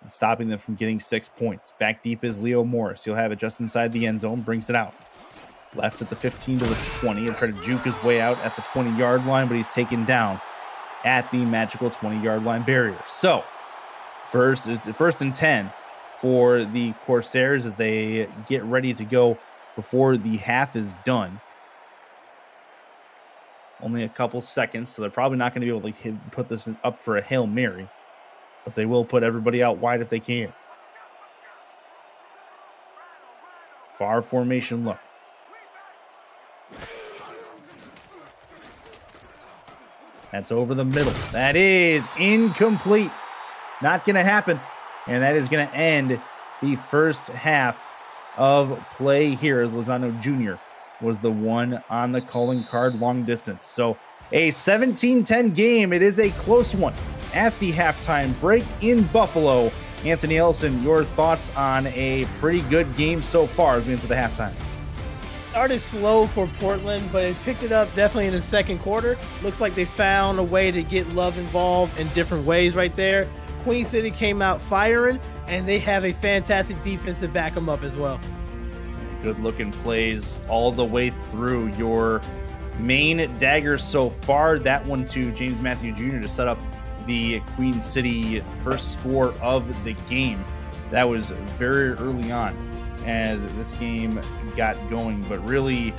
and stopping them from getting 6 points. Back deep is Leo Morris. He'll have it just inside the end zone, brings it out. Left at the 15 to the 20 and try to juke his way out at the 20-yard line, but he's taken down at the magical 20-yard line barrier. So, first and 10 for the Corsairs as they get ready to go before the half is done. Only a couple seconds, so they're probably not going to be able to put this up for a Hail Mary. But they will put everybody out wide if they can. Far formation look. That's over the middle. That is incomplete. Not going to happen. And that is going to end the first half of play here as Lozano Jr. was the one on the calling card long distance. So a 17-10 game. It is a close one at the halftime break in Buffalo. Anthony Ellison, your thoughts on a pretty good game so far as we enter the halftime? Started slow for Portland, but it picked it up definitely in the second quarter. Looks like they found a way to get Love involved in different ways right there. Queen City came out firing, and they have a fantastic defense to back them up as well. Good looking plays all the way through. Your main dagger so far, that one to James Matthew Jr. to set up the Queen City first score of the game. That was very early on as this game got going, but really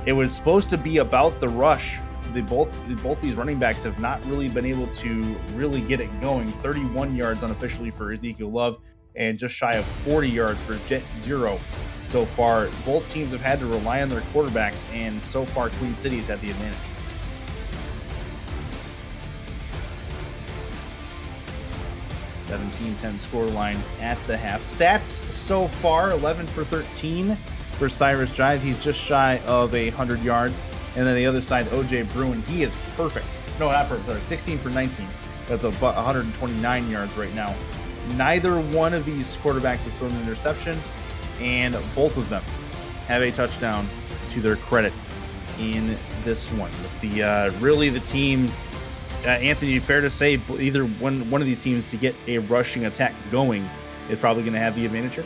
it was supposed to be about the rush. Both these running backs have not really been able to really get it going. 31 yards unofficially for Ezekiel Love and just shy of 40 yards for Jet Zero so far. Both teams have had to rely on their quarterbacks, and so far Queen City has had the advantage. 17-10 scoreline at the half. Stats so far, 11 for 13 for Cyrus Jive. He's just shy of 100 yards. And then the other side, OJ Bruin, he is perfect. No, not perfect, sorry, 16 for 19 at the 129 yards right now. Neither one of these quarterbacks has thrown an interception, and both of them have a touchdown to their credit in this one. Really the team, Anthony, fair to say either one of these teams to get a rushing attack going is probably going to have the advantage here?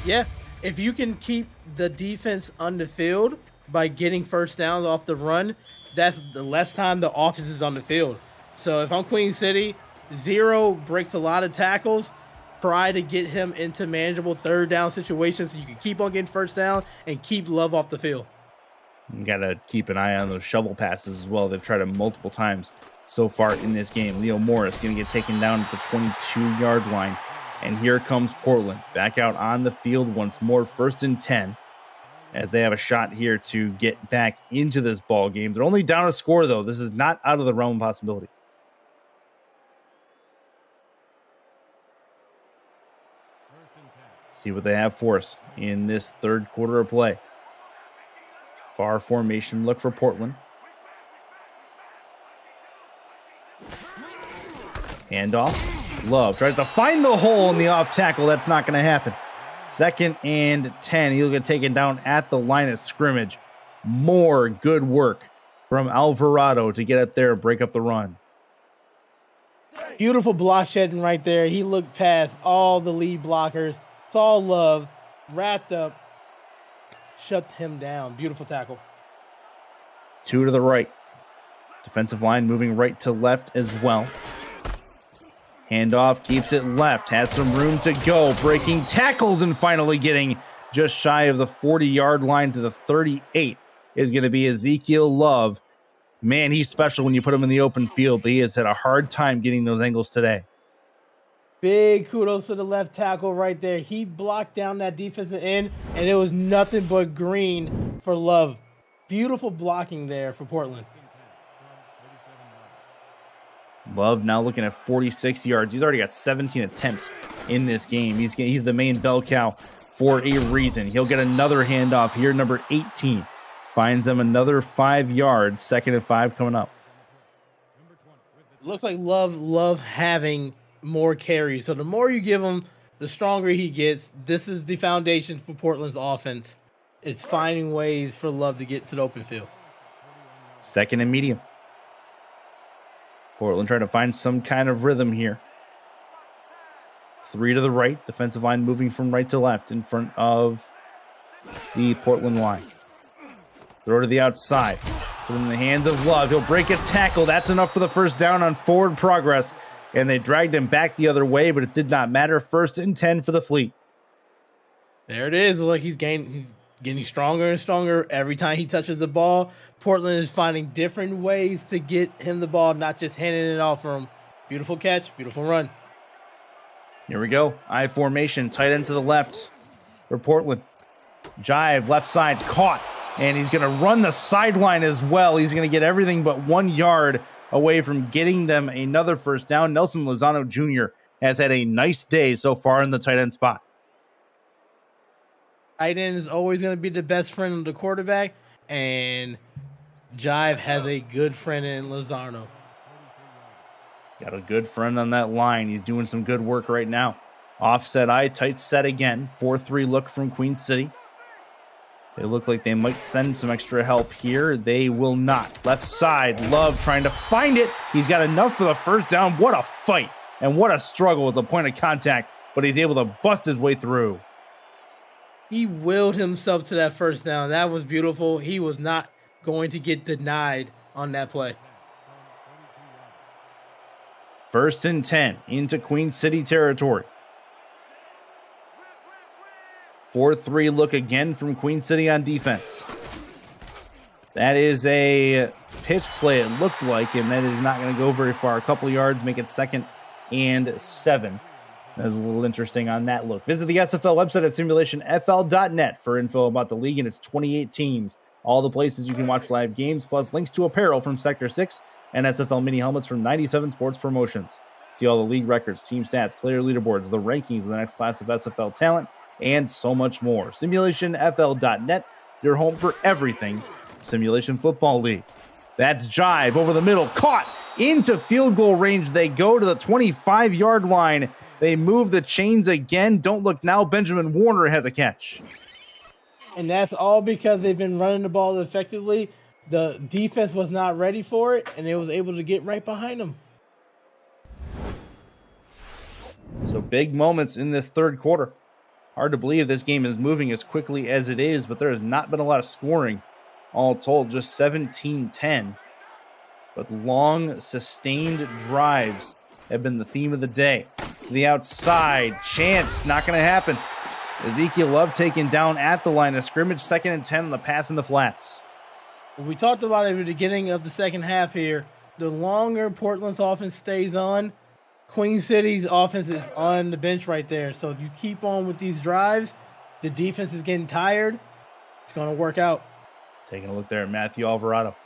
Yeah, if you can keep the defense on the field by getting first downs off the run, that's the less time the offense is on the field. So if I'm Queen City, Zero breaks a lot of tackles. try to get him into manageable third down situations so you can keep on getting first down and keep Love off the field. You got to keep an eye on those shovel passes as well. They've tried it multiple times so far in this game. Leo Morris going to get taken down at the 22-yard line. And here comes Portland back out on the field once more, 1st and 10, as they have a shot here to get back into this ball game. They're only down a score, though. This is not out of the realm of possibility. See what they have for us in this third quarter of play. Far formation look for Portland. Handoff. Love tries to find the hole in the off tackle. That's not going to happen. 2nd and 10. He'll get taken down at the line of scrimmage. More good work from Alvarado to get up there and break up the run. Beautiful block shedding right there. He looked past all the lead blockers, saw Love, wrapped up, shut him down. Beautiful tackle. 2 to the right. Defensive line moving right to left as well. Handoff, keeps it left, has some room to go, breaking tackles and finally getting just shy of the 40-yard line to the 38 is going to be Ezekiel Love. Man, he's special when you put him in the open field, but he has had a hard time getting those angles today. Big kudos to the left tackle right there. He blocked down that defensive end, and it was nothing but green for Love. Beautiful blocking there for Portland. Love now looking at 46 yards. He's already got 17 attempts in this game. He's the main bell cow for a reason. He'll get another handoff here. Number 18 finds them another 5 yards. 2nd and 5 coming up. Looks like Love having more carries. So the more you give him, the stronger he gets. This is the foundation for Portland's offense. It's finding ways for Love to get to the open field. 2nd and medium. Portland trying to find some kind of rhythm here. 3 to the right. Defensive line moving from right to left in front of the Portland line. Throw to the outside. Put in the hands of Love. He'll break a tackle. That's enough for the first down on forward progress. And they dragged him back the other way, but it did not matter. 1st and 10 for the Fleet. There it is. Like he's getting stronger and stronger every time he touches the ball. Portland is finding different ways to get him the ball, not just handing it off for him. Beautiful catch, beautiful run. Here we go. I formation, tight end to the left for Portland. Jive, left side, caught. And he's going to run the sideline as well. He's going to get everything but 1 yard away from getting them another first down. Nelson Lozano Jr. has had a nice day so far in the tight end spot. Tight end is always going to be the best friend of the quarterback, and Jive has a good friend in Lozano. Got a good friend on that line. He's doing some good work right now. Offset eye, tight set again. 4-3 look from Queen City. They look like they might send some extra help here. They will not. Left side, Love trying to find it. He's got enough for the first down. What a fight and what a struggle with the point of contact, but he's able to bust his way through. He willed himself to that first down. That was beautiful. He was not going to get denied on that play. 1st and 10 into Queen City territory. 4-3 look again from Queen City on defense. That is a pitch play, it looked like, and that is not going to go very far. A couple yards, make it 2nd and 7. That's a little interesting on that look. Visit the SFL website at simulationfl.net for info about the league and its 28 teams. All the places you can watch live games, plus links to apparel from Sector 6 and SFL mini helmets from 97 Sports Promotions. See all the league records, team stats, player leaderboards, the rankings of the next class of SFL talent, and so much more. SimulationFL.net, your home for everything Simulation Football League. That's Jive over the middle, caught into field goal range. They go to the 25-yard line. They move the chains again. Don't look now. Benjamin Warner has a catch. And that's all because they've been running the ball effectively. The defense was not ready for it, and they was able to get right behind them. So big moments in this third quarter. Hard to believe this game is moving as quickly as it is, but there has not been a lot of scoring. All told, just 17-10. But long, sustained drives have been the theme of the day. to the outside. Chance, not going to happen. Ezekiel Love taken down at the line of scrimmage. 2nd and 10 on the pass in the flats. We talked about it at the beginning of the second half here. The longer Portland's offense stays on, Queen City's offense is on the bench right there. So if you keep on with these drives, the defense is getting tired. It's going to work out. Taking a look there at Matthew Alvarado.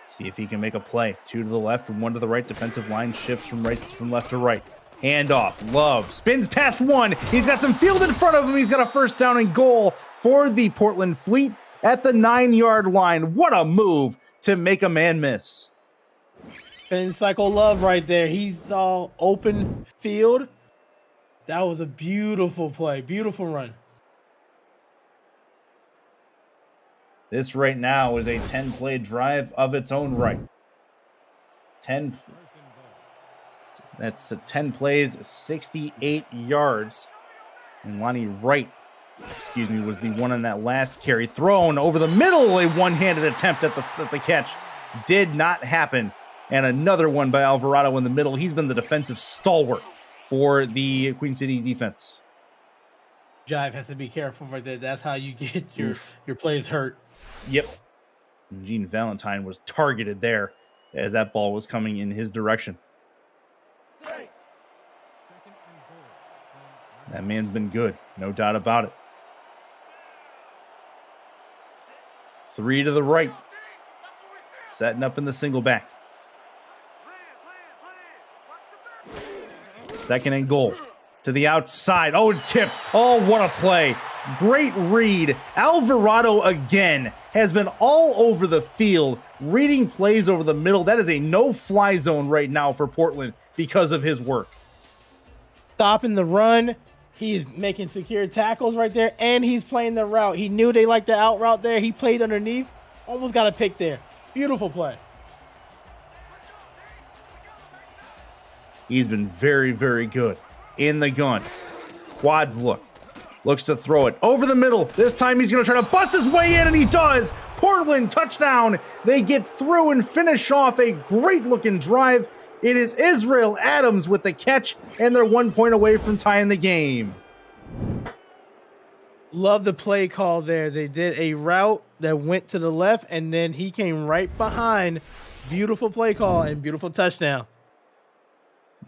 See if he can make a play. 2 to the left and 1 to the right. Defensive line shifts from left to right. Handoff. Love spins past 1. He's got some field in front of him. He's got a first down and goal for the Portland Fleet at the 9-yard line. What a move to make a man miss. Spin cycle Love right there. He's all open field. That was a beautiful play. Beautiful run. This right now is a 10-play drive of its own right. 10. That's the 10 plays, 68 yards. And Lonnie Wright, was the one on that last carry. Thrown over the middle, a one-handed attempt at the catch. Did not happen. And another one by Alvarado in the middle. He's been the defensive stalwart for the Queen City defense. Jive has to be careful right there. That's how you get your players hurt. Yep. Gene Valentine was targeted there as that ball was coming in his direction. That man's been good, no doubt about it. 3 to the right. Setting up in the single back. 2nd and goal. To the outside. Oh, it's tipped. Oh, what a play. Great read. Alvarado again has been all over the field, reading plays over the middle. That is a no-fly zone right now for Portland because of his work. Stopping the run. He's making secure tackles right there, and he's playing the route. He knew they liked the out route there. He played underneath. Almost got a pick there. Beautiful play. He's been very, very good. In the gun. Quads look. Looks to throw it over the middle. This time he's going to try to bust his way in, and he does. Portland touchdown. They get through and finish off a great-looking drive. It is Israel Adams with the catch, and they're 1 point away from tying the game. Love the play call there. They did a route that went to the left, and then he came right behind. Beautiful play call and beautiful touchdown.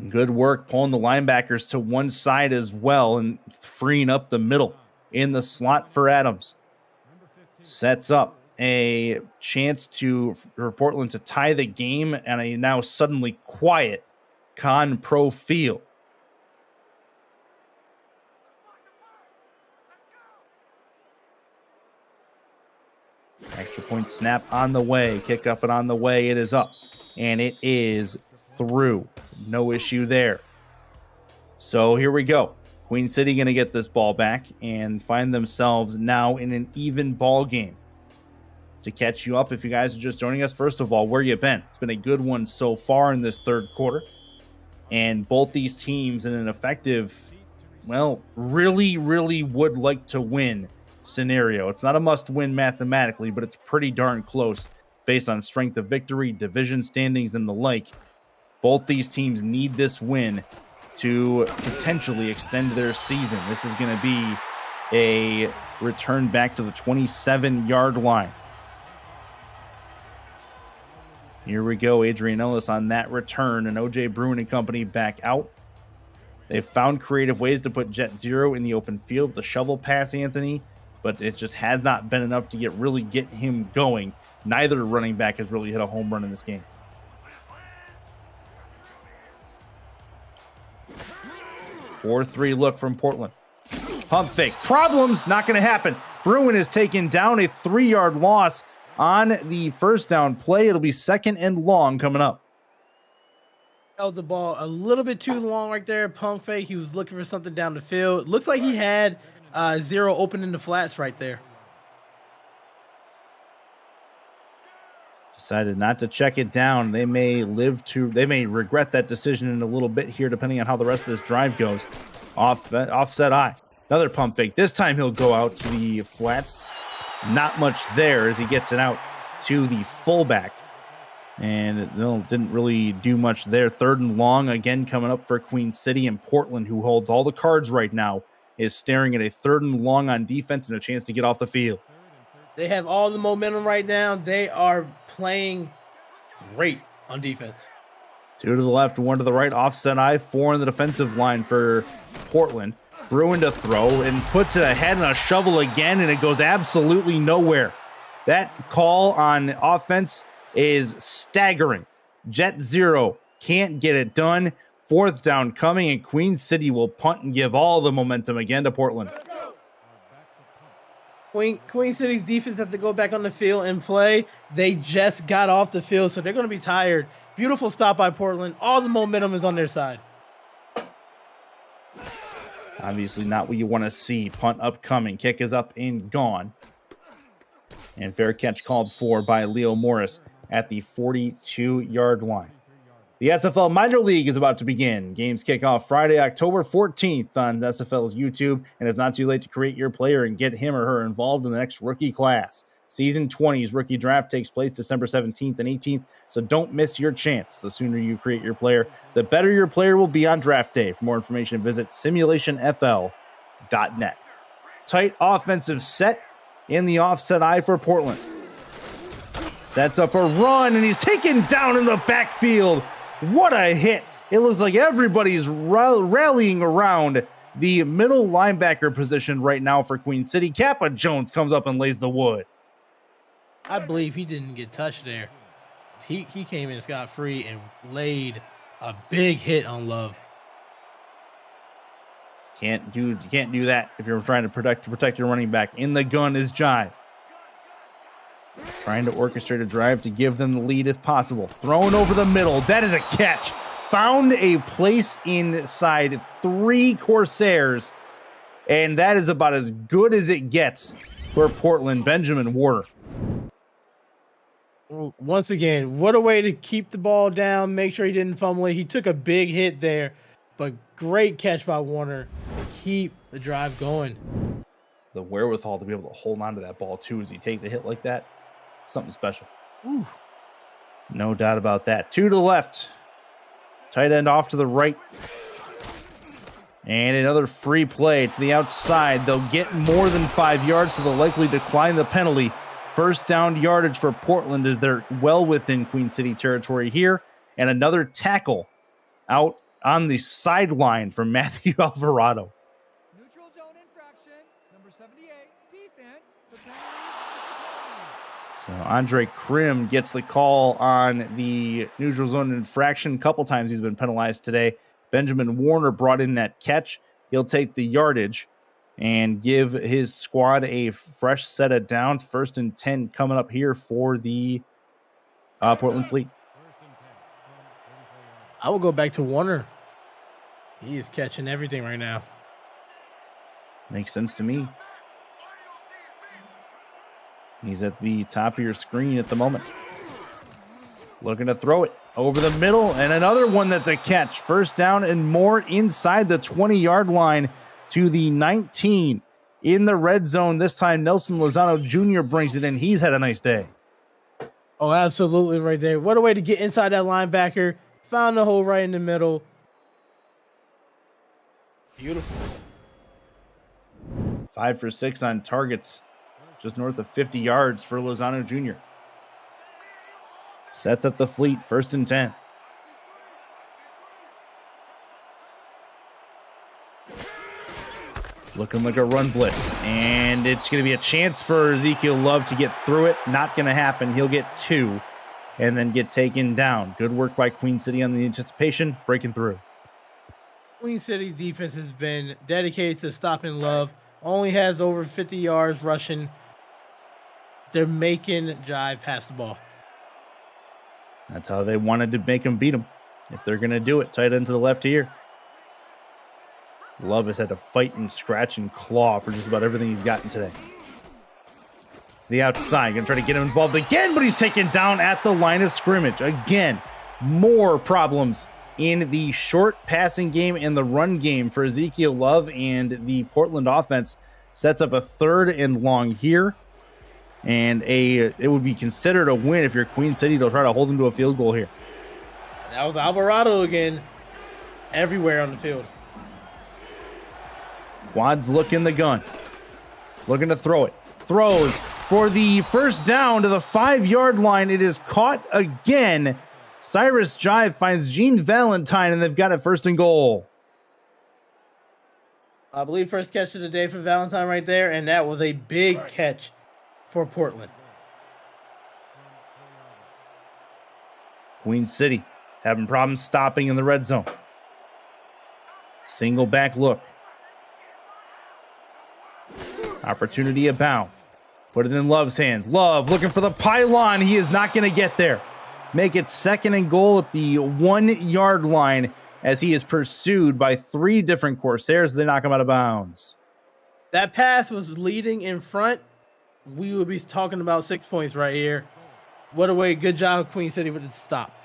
Good work pulling the linebackers to one side as well and freeing up the middle in the slot for Adams. Sets up a chance for Portland to tie the game and a now suddenly quiet Con Pro field. Extra point snap on the way. Kick up and on the way. It is up. And it is through. No issue there. So here we go. Queen City going to get this ball back and find themselves now in an even ball game. To catch you up, if you guys are just joining us, first of all, where you been? It's been a good one so far in this third quarter. And both these teams in an effective, well, really, really would like to win scenario. It's not a must-win mathematically, but it's pretty darn close based on strength of victory, division standings, and the like. Both these teams need this win to potentially extend their season. This is going to be a return back to the 27-yard line. Here we go. Adrian Ellis on that return, and OJ Bruin and company back out. They've found creative ways to put Jet Zero in the open field, the shovel pass, Anthony, but it just has not been enough to get him going. Neither running back has really hit a home run in this game. Four-3 look from Portland. Pump fake. Problems, not going to happen. Bruin is taken down, a 3-yard loss on the first down play. It'll be 2nd and long coming up. Held the ball a little bit too long right there. Pump fake. He was looking for something down the field. Looks like he had Zero open in the flats right there. Decided not to check it down. They may regret that decision in a little bit here, depending on how the rest of this drive goes. Offset eye. Another pump fake. This time he'll go out to the flats. Not much there as he gets it out to the fullback. And didn't really do much there. 3rd and long again coming up for Queen City, and Portland, who holds all the cards right now, is staring at a 3rd and long on defense and a chance to get off the field. They have all the momentum right now. They are playing great on defense. 2 to the left, 1 to the right, offset I, 4 in the defensive line for Portland. Bruin to throw and puts it ahead and a shovel again, and it goes absolutely nowhere. That call on offense is staggering. Jet 0 can't get it done. 4th down coming, and Queen City will punt and give all the momentum again to Portland. Queen City's defense have to go back on the field and play. They just got off the field, so they're going to be tired. Beautiful stop by Portland. All the momentum is on their side. Obviously not what you want to see. Punt upcoming. Kick is up and gone. And fair catch called for by Leo Morris at the 42-yard line. The SFL Minor League is about to begin. Games kick off Friday, October 14th on SFL's YouTube, and it's not too late to create your player and get him or her involved in the next rookie class. Season 20's rookie draft takes place December 17th and 18th, so don't miss your chance. The sooner you create your player, the better your player will be on draft day. For more information, visit simulationfl.net. Tight offensive set in the offset I for Portland. Sets up a run, and he's taken down in the backfield. What a hit. It looks like everybody's rallying around the middle linebacker position right now for Queen City. Kappa Jones comes up and lays the wood. I believe he didn't get touched there. He came in scot-free and laid a big hit on Love. Can't do that if you're trying to protect your running back. In the gun is Jive. Trying to orchestrate a drive to give them the lead if possible. Thrown over the middle. That is a catch. Found a place inside 3 Corsairs. And that is about as good as it gets for Portland. Benjamin Warner. Once again, what a way to keep the ball down, make sure he didn't fumble it. He took a big hit there, but great catch by Warner to keep the drive going. The wherewithal to be able to hold on to that ball, too, as he takes a hit like that. Something special. Ooh. No doubt about that. 2 to the left. Tight end off to the right. And another free play to the outside. They'll get more than 5 yards, so they'll likely decline the penalty. 1st down yardage for Portland as they're well within Queen City territory here. And another tackle out on the sideline from Matthew Alvarado. Neutral zone infraction, number 78, defense, the penalty. So Andre Krim gets the call on the neutral zone infraction. A couple times he's been penalized today. Benjamin Warner brought in that catch. He'll take the yardage and give his squad a fresh set of downs. 1st and 10 coming up here for the Portland Fleet. I will go back to Warner. He is catching everything right now. Makes sense to me. He's at the top of your screen at the moment. Looking to throw it over the middle, and another one that's a catch. 1st down and more inside the 20-yard line to the 19 in the red zone. This time Nelson Lozano Jr. brings it in. He's had a nice day. Oh, absolutely right there. What a way to get inside that linebacker. Found the hole right in the middle. Beautiful. 5 for 6 on targets. Just north of 50 yards for Lozano Jr. Sets up the Fleet. 1st and 10. Looking like a run blitz. And it's going to be a chance for Ezekiel Love to get through it. Not going to happen. He'll get 2 and then get taken down. Good work by Queen City on the anticipation. Breaking through. Queen City's defense has been dedicated to stopping Love. Only has over 50 yards rushing. They're making Jive pass the ball. That's how they wanted to make him beat him. If they're going to do it, tight end to the left here. Love has had to fight and scratch and claw for just about everything he's gotten today. To the outside, going to try to get him involved again, but he's taken down at the line of scrimmage. Again, more problems in the short passing game and the run game for Ezekiel Love, and the Portland offense sets up a 3rd and long here. And it would be considered a win if you're Queen City to try to hold them to a field goal here. That was Alvarado again. Everywhere on the field. Quads look in the gun. Looking to throw it. Throws for the first down to the 5-yard line. It is caught again. Cyrus Jive finds Gene Valentine, and they've got it 1st and goal. I believe first catch of the day for Valentine right there, and that was a big catch for Portland. Queen City having problems stopping in the red zone. Single back look. Opportunity abound. Put it in Love's hands. Love looking for the pylon. He is not going to get there. Make it 2nd and goal at the 1-yard line as he is pursued by 3 different Corsairs. They knock him out of bounds. That pass was leading in front. We would be talking about 6 points right here. What a way. Good job, Queen City, with the stop.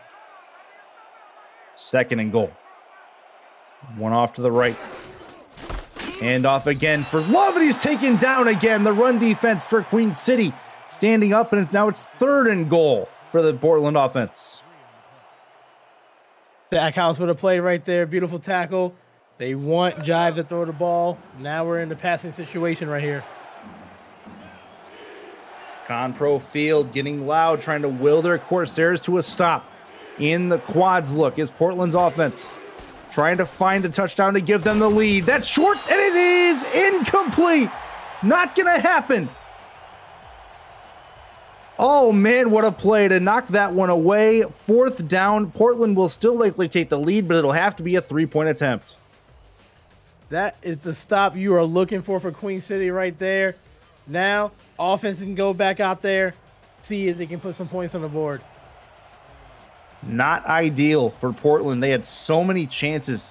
2nd and goal. One off to the right. And off again for Love, and he's taken down again. The run defense for Queen City standing up, and now it's 3rd and goal for the Portland offense. Stackhouse with a play right there. Beautiful tackle. They want Jive to throw the ball. Now we're in the passing situation right here. Conpro field getting loud, trying to will their Corsairs to a stop. In the quads look is Portland's offense. Trying to find a touchdown to give them the lead. That's short, and it is incomplete. Not going to happen. Oh, man, what a play to knock that one away. 4th down. Portland will still likely take the lead, but it'll have to be a 3-point attempt. That is the stop you are looking for Queen City right there. Now, offense can go back out there, see if they can put some points on the board. Not ideal for Portland. They had so many chances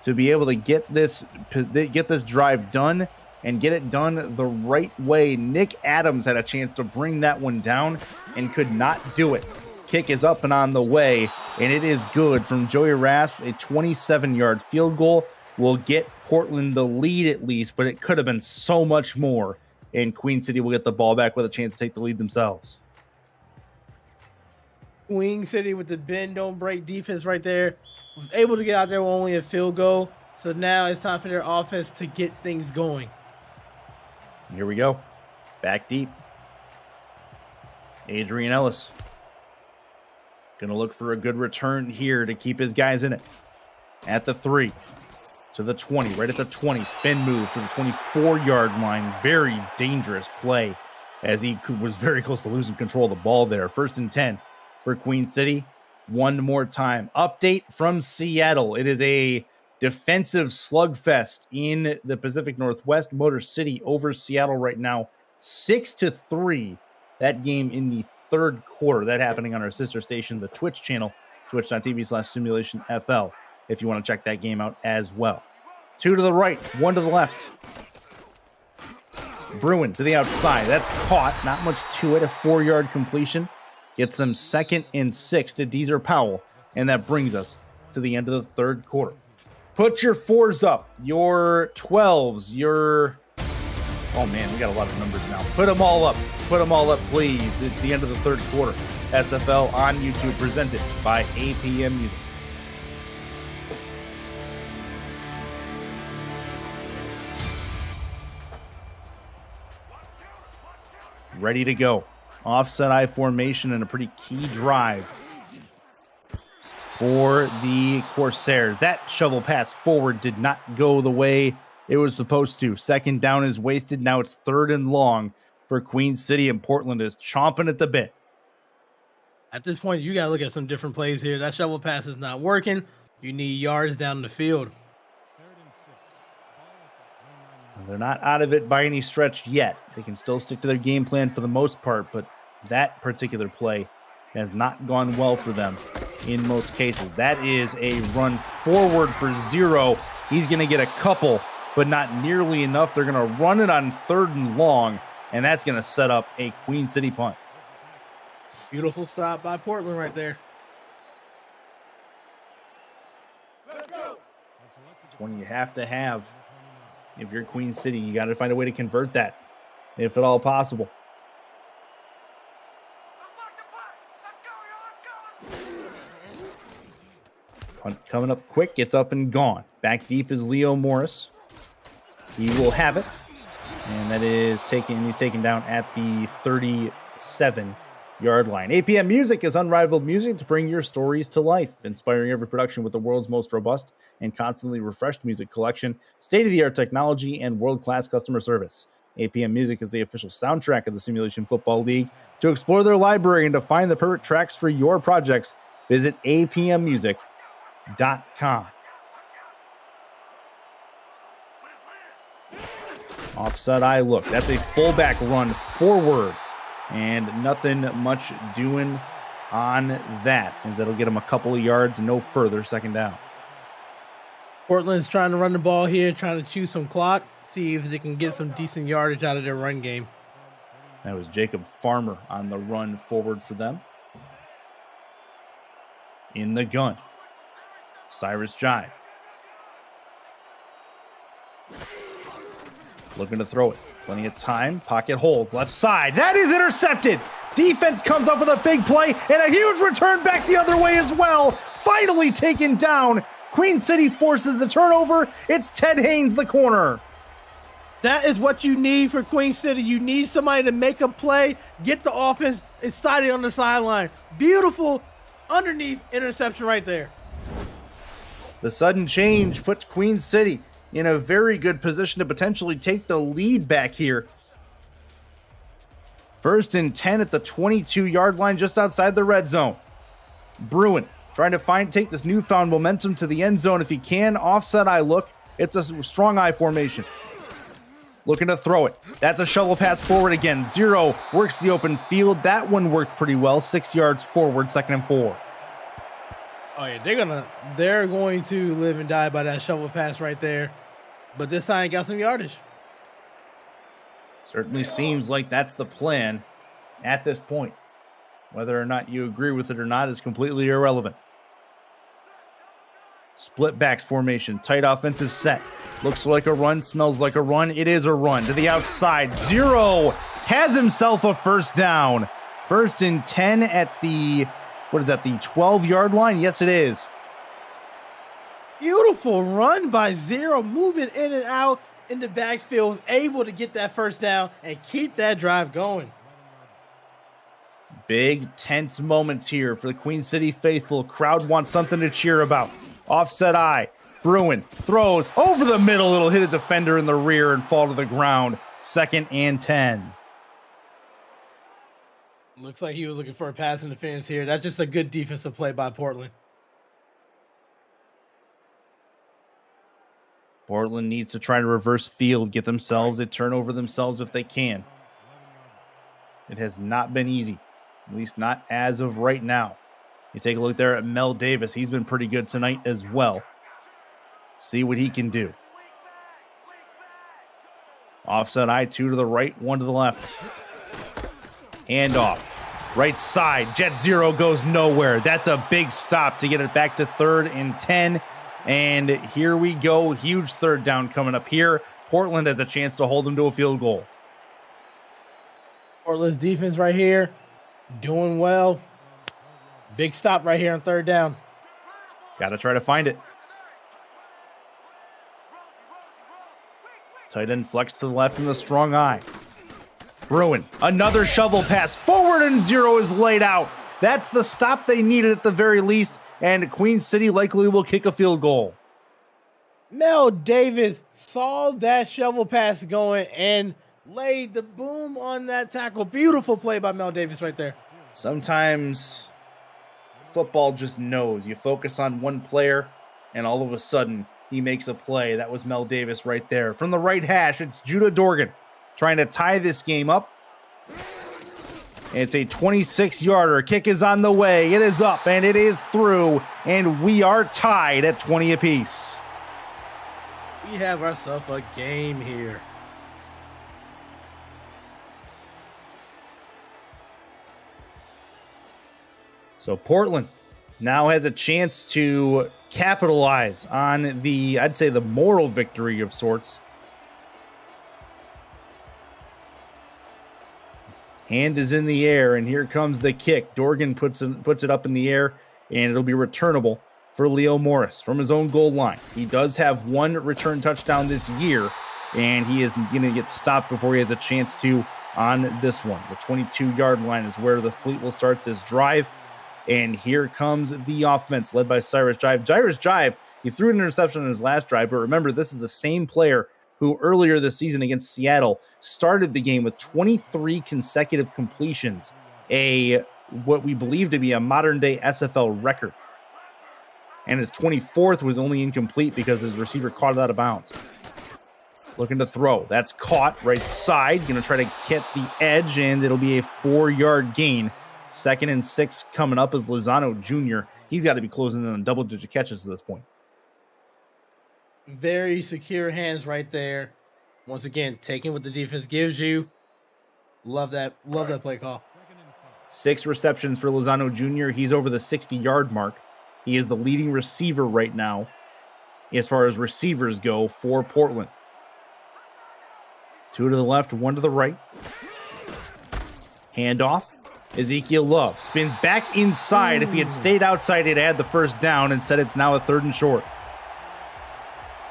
to be able to get this drive done and get it done the right way. Nick Adams had a chance to bring that one down and could not do it. Kick is up and on the way, and it is good from Joey Rath. A 27-yard field goal will get Portland the lead at least, but it could have been so much more, and Queen City will get the ball back with a chance to take the lead themselves. Queen City with the bend, don't break defense right there. Was able to get out there with only a field goal. So now it's time for their offense to get things going. Here we go. Back deep. Adrian Ellis. Going to look for a good return here to keep his guys in it. At the 3. To the 20. Right at the 20. Spin move to the 24-yard line. Very dangerous play as he was very close to losing control of the ball there. 1st and 10. For Queen City, one more time. Update from Seattle. It is a defensive slugfest in the Pacific Northwest. Motor City over Seattle right now, 6-3. That game in the 3rd quarter. That happening on our sister station, the Twitch channel, twitch.tv/simulationfl, if you want to check that game out as well. 2 to the right, 1 to the left. Bruin to the outside. That's caught. Not much to it. A 4-yard completion. Gets them 2nd and 6 to Deezer Powell. And that brings us to the end of the 3rd quarter. Put your 4s up, your 12s, your... Oh, man, we got a lot of numbers now. Put them all up. Put them all up, please. It's the end of the 3rd quarter. SFL on YouTube, presented by APM Music. Ready to go. Offset I formation and a pretty key drive for the Corsairs. That shovel pass forward did not go the way it was supposed to. 2nd down is wasted. Now it's 3rd and long for Queen City, and Portland is chomping at the bit. At this point, you got to look at some different plays here. That shovel pass is not working. You need yards down the field. They're not out of it by any stretch yet. They can still stick to their game plan for the most part, but that particular play has not gone well for them in most cases. That is a run forward for 0. He's going to get a couple, but not nearly enough. They're going to run it on 3rd and long, and that's going to set up a Queen City punt. Beautiful stop by Portland right there. It's one you have to have. If you're Queen City, you got to find a way to convert that, if at all possible. Punt coming up quick, gets up and gone. Back deep is Leo Morris. He will have it. And that is he's taken down at the 37-yard line. APM Music is unrivaled music to bring your stories to life, inspiring every production with the world's most robust and constantly refreshed music collection, state-of-the-art technology, and world-class customer service. APM Music is the official soundtrack of the Simulation Football League. To explore their library and to find the perfect tracks for your projects, visit apmmusic.com. Offside eye look. That's a fullback run forward. And nothing much doing on that, as that'll get him a couple of yards, no further, second down. Portland's trying to run the ball here, trying to chew some clock, see if they can get some decent yardage out of their run game. That was Jacob Farmer on the run forward for them. In the gun, Cyrus Jive. Looking to throw it. Plenty of time. Pocket holds. Left side. That is intercepted. Defense comes up with a big play and a huge return back the other way as well. Finally taken down. Queen City forces the turnover. It's Ted Haynes, the corner. That is what you need for Queen City. You need somebody to make a play, get the offense excited on the sideline. Beautiful underneath interception right there. The sudden change puts Queen City in a very good position to potentially take the lead back here. 1st and 10 at the 22-yard line, just outside the red zone. Bruin trying to take this newfound momentum to the end zone if he can. Offset eye look. It's a strong eye formation. Looking to throw it. That's a shovel pass forward again. Zero works the open field. That one worked pretty well. 6 yards forward, 2nd and 4. Oh yeah, they're going to live and die by that shovel pass right there. But this time, got some yardage. Certainly seems like that's the plan at this point. Whether or not you agree with it or not is completely irrelevant. Split backs formation, tight offensive set. Looks like a run, smells like a run. It is a run to the outside. Zero has himself a first down. 1st and 10 at the, the 12-yard line? Yes, it is. Beautiful run by Zero, moving in and out in the backfield, able to get that first down and keep that drive going. Big, tense moments here for the Queen City faithful. Crowd wants something to cheer about. Offset eye. Bruin throws over the middle. It'll hit a defender in the rear and fall to the ground. 2nd and 10. Looks like he was looking for a pass interference here. That's just a good defensive play by Portland. Portland needs to try to reverse field, get themselves a turnover themselves if they can. It has not been easy, at least not as of right now. You take a look there at Mel Davis. He's been pretty good tonight as well. See what he can do. Offset eye, 2 to the right, 1 to the left. Handoff. Right side. Jet Zero goes nowhere. That's a big stop to get it back to 3rd and 10. And here we go. Huge 3rd down coming up here. Portland has a chance to hold them to a field goal. Portland's defense right here, doing well. Big stop right here on 3rd down. Got to try to find it. Tight end flex to the left in the strong eye. Bruin, another shovel pass forward, and Zero is laid out. That's the stop they needed at the very least, and Queen City likely will kick a field goal. Mel Davis saw that shovel pass going and laid the boom on that tackle. Beautiful play by Mel Davis right there. Sometimes football just knows. You focus on one player, and all of a sudden, he makes a play. That was Mel Davis right there. From the right hash, it's Judah Dorgan trying to tie this game up. It's a 26-yarder. Kick is on the way. It is up, and it is through, and we are tied at 20 apiece. We have ourselves a game here. So Portland now has a chance to capitalize on the, I'd say, the moral victory of sorts. Hand is in the air, and here comes the kick. Dorgan puts it up in the air, and it'll be returnable for Leo Morris from his own goal line. He does have one return touchdown this year, and he is going to get stopped before he has a chance to on this one. The 22-yard line is where the Fleet will start this drive. And here comes the offense led by Cyrus Jive. Cyrus Jive, he threw an interception in his last drive, but remember, this is the same player who earlier this season against Seattle started the game with 23 consecutive completions, what we believe to be a modern-day SFL record. And his 24th was only incomplete because his receiver caught it out of bounds. Looking to throw. That's caught right side. Going to try to get the edge, and it'll be a 4-yard gain. 2nd and 6 coming up as Lozano Jr. He's got to be closing in on double-digit catches at this point. Very secure hands right there. Once again, taking what the defense gives you. Love that play call. 6 receptions for Lozano Jr. He's over the 60-yard mark. He is the leading receiver right now as far as receivers go for Portland. 2 to the left, 1 to the right. Handoff. Ezekiel Love spins back inside. If he had stayed outside, he'd had the first down. Instead, it's now a 3rd and short.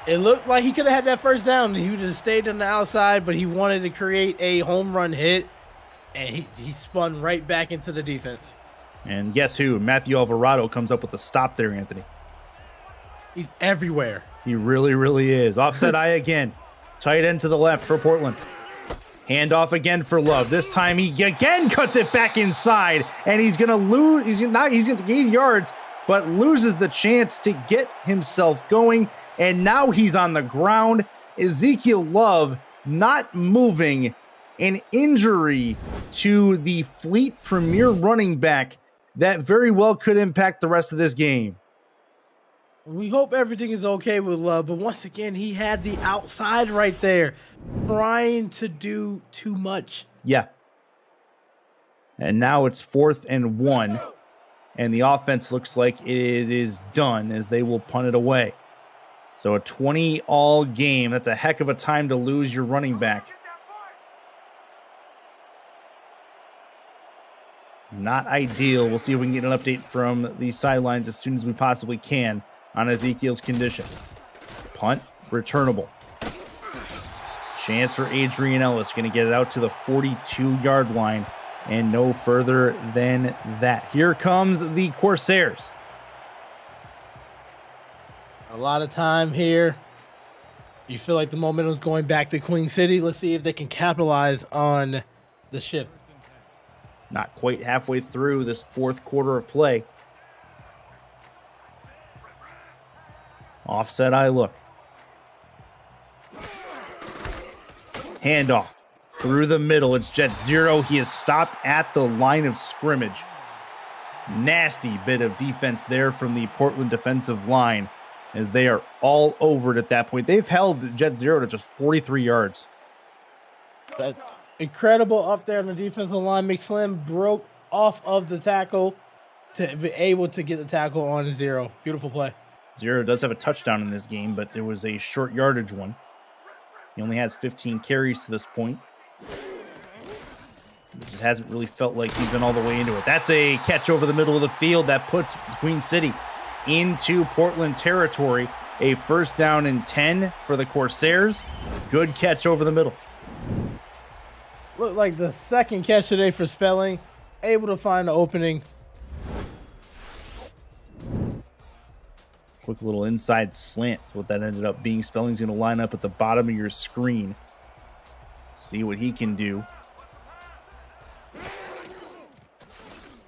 It looked like he could have had that first down. He would have stayed on the outside, but he wanted to create a home run hit, and he spun right back into the defense. And guess who? Matthew Alvarado comes up with the stop there, Anthony. He's everywhere. He really, really is. Offset eye again. Tight end to the left for Portland. Handoff again for Love. This time he again cuts it back inside, and he's going to lose. He's going to gain yards, but loses the chance to get himself going. And now he's on the ground. Ezekiel Love not moving. An injury to the Fleet premier running back that very well could impact the rest of this game. We hope everything is okay with Love, but once again, he had the outside right there, trying to do too much. Yeah. And now it's 4th and 1, and the offense looks like it is done as they will punt it away. So a 20-all game. That's a heck of a time to lose your running back. Not ideal. We'll see if we can get an update from the sidelines as soon as we possibly can on Ezekiel's condition. Punt, returnable. Chance for Adrian Ellis. Going to get it out to the 42-yard line and no further than that. Here comes the Corsairs. A lot of time here. You feel like the momentum is going back to Queen City. Let's see if they can capitalize on the shift. Not quite halfway through this 4th quarter of play. Offset eye look. Handoff through the middle. It's Jet Zero. He is stopped at the line of scrimmage. Nasty bit of defense there from the Portland defensive line as they are all over it at that point. They've held Jet Zero to just 43 yards. That's incredible up there on the defensive line. McSlim broke off of the tackle to be able to get the tackle on Zero. Beautiful play. Zero does have a touchdown in this game, but it was a short yardage one. He only has 15 carries to this point. It just hasn't really felt like he's been all the way into it. That's a catch over the middle of the field that puts Queen City into Portland territory. A 1st down and 10 for the Corsairs. Good catch over the middle. Looked like the 2nd catch today for Spelling. Able to find the opening. Quick little inside slant is what that ended up being. Spelling's going to line up at the bottom of your screen. See what he can do.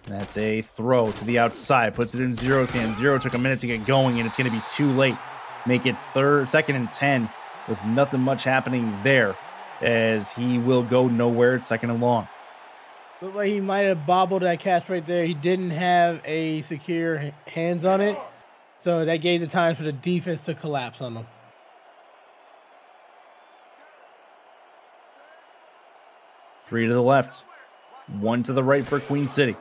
That's a throw to the outside. Puts it in Zero's hand. Zero took a minute to get going, and it's going to be too late. Make it 2nd and 10 with nothing much happening there as he will go nowhere. It's 2nd and long. Looked like he might have bobbled that catch right there. He didn't have a secure hands on it. So that gave the time for the defense to collapse on them. Three to the left. 1 to the right for Queen City.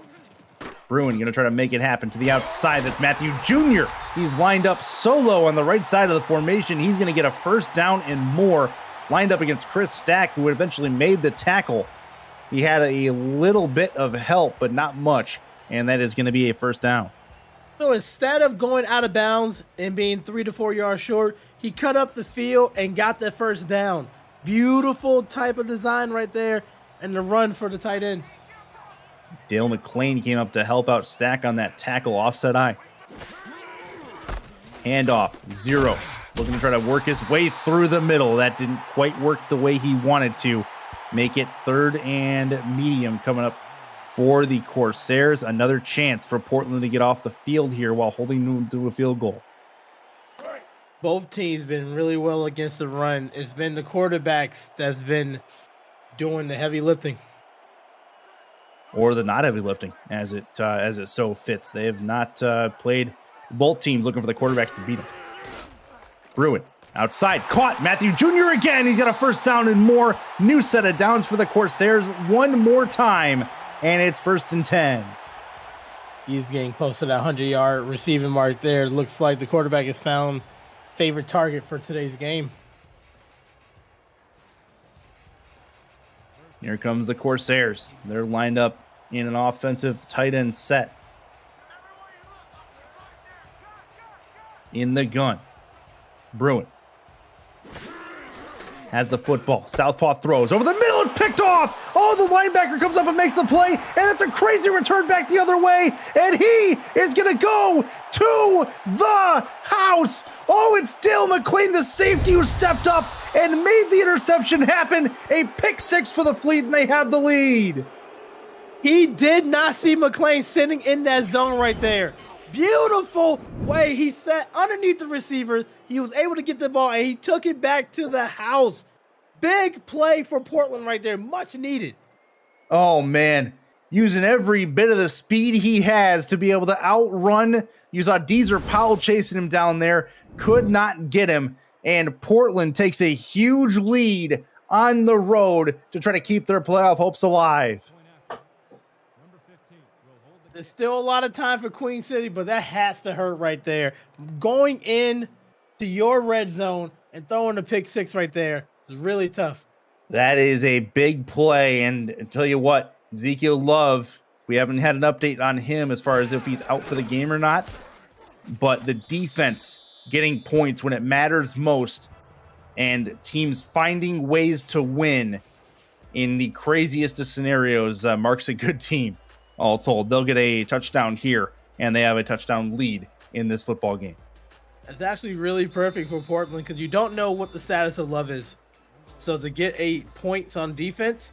Bruin going to try to make it happen to the outside. That's Matthew Jr. He's lined up solo on the right side of the formation. He's going to get a 1st down and more. Lined up against Chris Stack, who eventually made the tackle. He had a little bit of help, but not much. And that is going to be a 1st down. So instead of going out of bounds and being 3 to 4 yards short, he cut up the field and got that first down. Beautiful type of design right there, and the run for the tight end. Dale McClain came up to help out Stack on that tackle, offset eye. Handoff, 0. Looking to try to work his way through the middle. That didn't quite work the way he wanted to. Make it 3rd and medium coming up for the Corsairs. Another chance for Portland to get off the field here while holding them to a field goal. Both teams been really well against the run. It's been the quarterbacks that's been doing the heavy lifting. Or the not heavy lifting, as it so fits. They have not played. Both teams looking for the quarterbacks to beat them. Bruin outside, caught. Matthew Jr. again. He's got a first down and more. New set of downs for the Corsairs one more time, and it's 1st and 10. He's getting close to that 100-yard receiving mark there. Looks like the quarterback has found favorite target for today's game. Here comes the Corsairs. They're lined up in an offensive tight end set. In the gun. Bruin has the football. Southpaw throws over the middle. It's picked off. Oh, the linebacker comes up and makes the play. And it's a crazy return back the other way. And he is going to go to the house. Oh, it's Dale McClain, the safety, who stepped up and made the interception happen. A pick 6 for the Fleet, and they have the lead. He did not see McClain sitting in that zone right there. Beautiful way he sat underneath the receiver. He was able to get the ball, and he took it back to the house. Big play for Portland right there. Much needed. Oh, man. Using every bit of the speed he has to be able to outrun. You saw Deezer Powell chasing him down there. Could not get him. And Portland takes a huge lead on the road to try to keep their playoff hopes alive. There's still a lot of time for Queen City, but that has to hurt right there. Going in to your red zone and throwing a pick 6 right there is really tough. That is a big play. And I tell you what, Ezekiel Love, we haven't had an update on him as far as if he's out for the game or not. But the defense getting points when it matters most and teams finding ways to win in the craziest of scenarios marks a good team. All told, they'll get a touchdown here, and they have a touchdown lead in this football game. It's actually really perfect for Portland because you don't know what the status of Love is. So to get 8 points on defense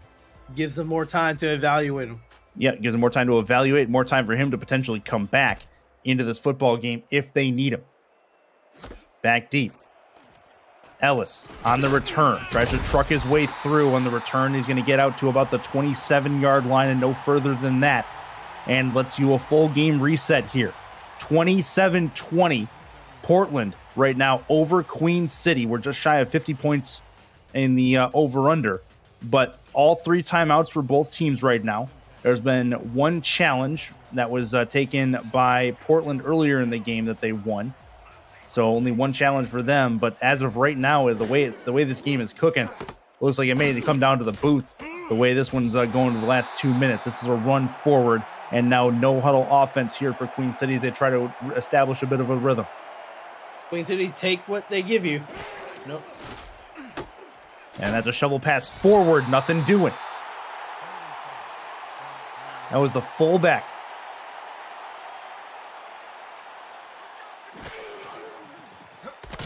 gives them more time to evaluate him. Yeah, it gives them more time to evaluate, more time for him to potentially come back into this football game if they need him. Back deep. Ellis on the return. Tries to truck his way through on the return. He's going to get out to about the 27-yard line and no further than that. And let's do a full game reset here. 27-20. Portland right now over Queen City. We're just shy of 50 points in the over-under. But all 3 timeouts for both teams right now. There's been one challenge that was taken by Portland earlier in the game that they won. So only one challenge for them, but as of right now, the way this game is cooking, it looks like it may come down to the booth. The way this one's going to the last 2 minutes, this is a run forward, and now no huddle offense here for Queen City as they try to establish a bit of a rhythm. Queen City, take what they give you. Nope. And that's a shovel pass forward, nothing doing. That was the fullback.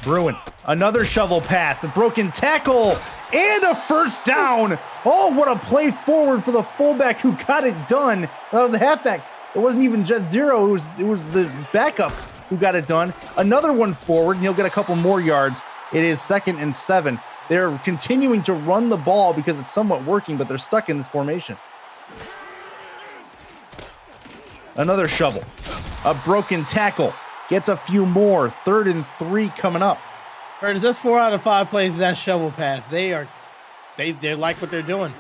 Bruin, another shovel pass, the broken tackle, and a first down. Oh, what a play forward for the fullback who got it done. That was the halfback. It wasn't even Jet Zero. It was the backup who got it done. Another one forward, and he'll get a couple more yards. It is 2nd and 7. They're continuing to run the ball because it's somewhat working, but they're stuck in this formation. Another shovel, a broken tackle. Gets a few more. 3rd and 3 coming up. Curtis, that's 4 out of 5 plays of that shovel pass. They like what they're doing.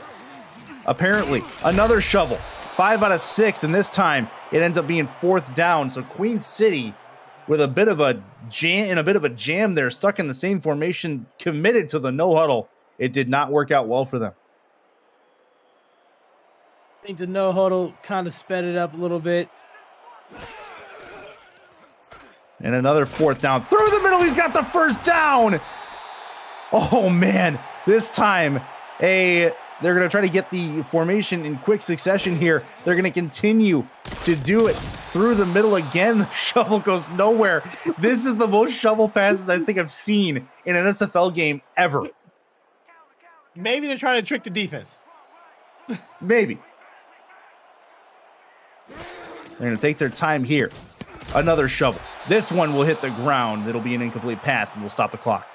Apparently, another shovel. 5 out of 6, and this time it ends up being 4th down. So Queen City with a bit of a jam there, stuck in the same formation, committed to the no huddle. It did not work out well for them. I think the no huddle kind of sped it up a little bit. And another 4th down. Through the middle, he's got the first down. Oh, man. This time, they're going to try to get the formation in quick succession here. They're going to continue to do it through the middle again. The shovel goes nowhere. This is the most shovel passes I think I've seen in an SFL game ever. Maybe they're trying to trick the defense. Maybe. They're going to take their time here. Another shovel. This one will hit the ground. It'll be an incomplete pass, and we'll stop the clock.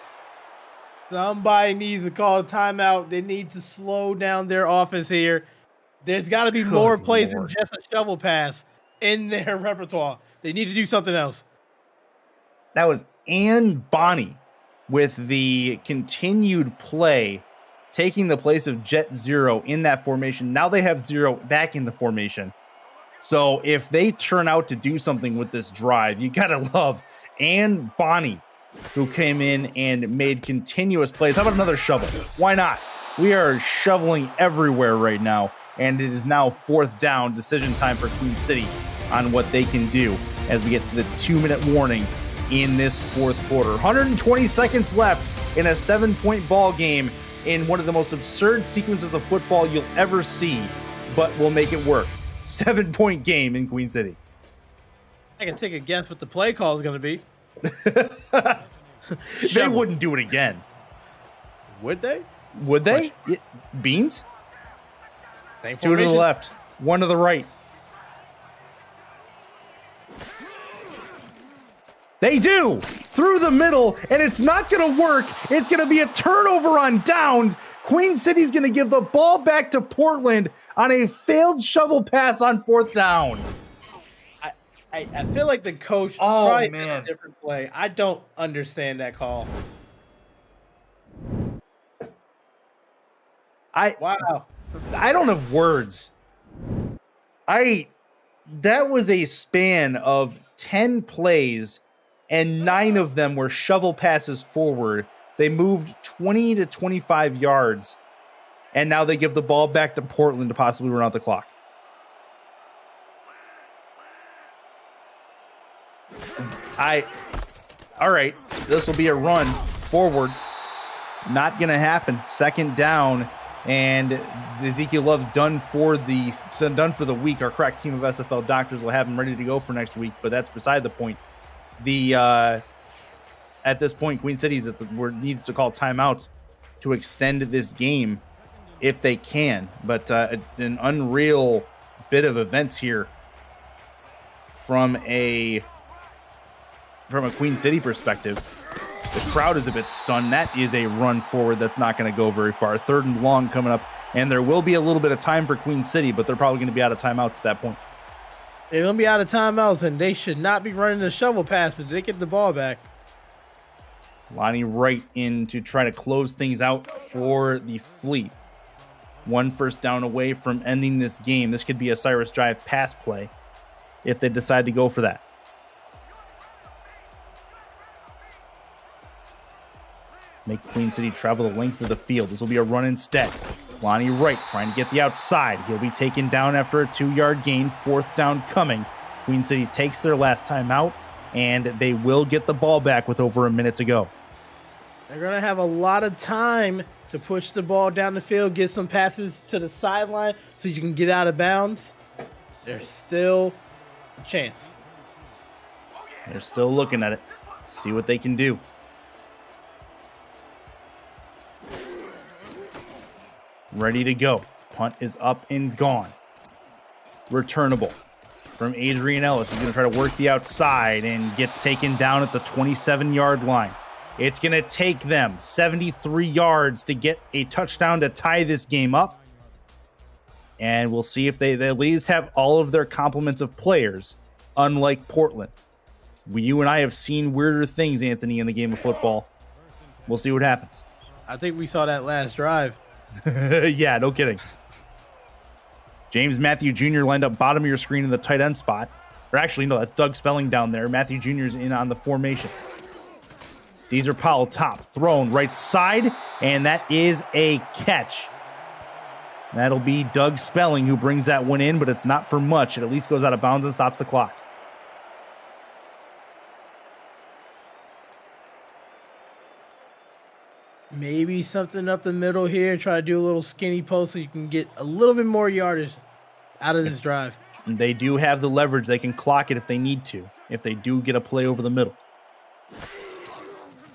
Somebody needs to call a timeout. They need to slow down their offense here. There's got to be more plays than just a shovel pass in their repertoire. They need to do something else. That was Ann Bonnie with the continued play, taking the place of Jet Zero in that formation. Now they have Zero back in the formation. So if they turn out to do something with this drive, you got to love Ann Bonnie, who came in and made continuous plays. How about another shovel? Why not? We are shoveling everywhere right now, and it is now 4th down. Decision time for Queen City on what they can do as we get to the 2-minute warning in this 4th quarter. 120 seconds left in a 7-point ball game in one of the most absurd sequences of football you'll ever see, but we'll make it work. 7-point game in Queen City. I can take a guess what the play call is going to be. They wouldn't do it again. Would they? Would they? Beans? Same 2 to the formation? left, 1 to the right. They do! Through the middle, and it's not going to work. It's going to be a turnover on downs. Queen City's going to give the ball back to Portland on a failed shovel pass on 4th down. I feel like the coach probably did a different play. I don't understand that call. Wow. I don't have words. That was a span of 10 plays, and 9 of them were shovel passes forward. They moved 20 to 25 yards, and now they give the ball back to Portland to possibly run out the clock. All right, this will be a run forward. Not going to happen. 2nd down, and Ezekiel Love's done for the week. Our crack team of SFL doctors will have him ready to go for next week, but that's beside the point. At this point, Queen City's needs to call timeouts to extend this game if they can. But an unreal bit of events here from a Queen City perspective. The crowd is a bit stunned. That is a run forward that's not going to go very far. 3rd and long coming up, and there will be a little bit of time for Queen City, but they're probably going to be out of timeouts at that point. They're going to be out of timeouts, and they should not be running the shovel passes. They get the ball back. Lonnie Wright in to try to close things out for the Fleet. 1 first down away from ending this game. This could be a Cyrus Drive pass play if they decide to go for that. Make Queen City travel the length of the field. This will be a run instead. Lonnie Wright trying to get the outside. He'll be taken down after a 2-yard gain. 4th down coming. Queen City takes their last time out, and they will get the ball back with over a minute to go. They're going to have a lot of time to push the ball down the field, get some passes to the sideline so you can get out of bounds. There's still a chance. They're still looking at it. See what they can do. Ready to go. Punt is up and gone. Returnable from Adrian Ellis. He's going to try to work the outside and gets taken down at the 27-yard line. It's going to take them 73 yards to get a touchdown to tie this game up. And we'll see if they at least have all of their complements of players, unlike Portland. You and I have seen weirder things, Anthony, in the game of football. We'll see what happens. I think we saw that last drive. Yeah, no kidding. James Matthew Jr. lined up bottom of your screen in the tight end spot. Or actually, no, that's Doug Spelling down there. Matthew Jr.'s in on the formation. Deezer Powell top, thrown right side, and that is a catch. That'll be Doug Spelling who brings that one in, but it's not for much. It at least goes out of bounds and stops the clock. Maybe something up the middle here. Try to do a little skinny post so you can get a little bit more yardage out of this drive. They do have the leverage. They can clock it if they need to, if they do get a play over the middle.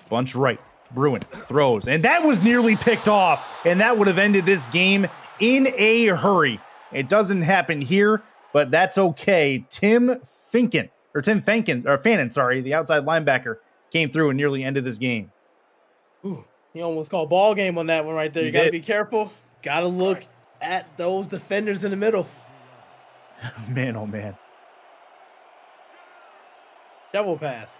Bunch right. Bruin throws, and that was nearly picked off, and that would have ended this game in a hurry. It doesn't happen here, but that's okay. Tim Fannin, the outside linebacker, came through and nearly ended this game. Ooh, he almost called ball game on that one right there. You got to be careful. Got to look at those defenders in the middle. Man, oh man. Double pass.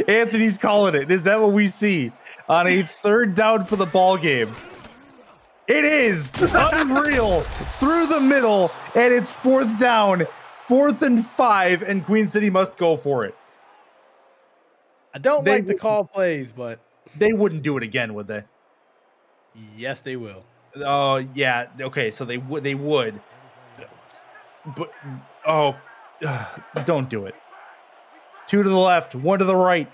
Anthony's calling it. Is that what we see on a third down for the ball game? It is unreal through the middle, and it's fourth down, 4th and 5, and Queen City must go for it. I don't like the call plays, but they wouldn't do it again, would they? Yes, they will. Oh, yeah. Okay, so they would. But don't do it. 2 to the left, 1 to the right.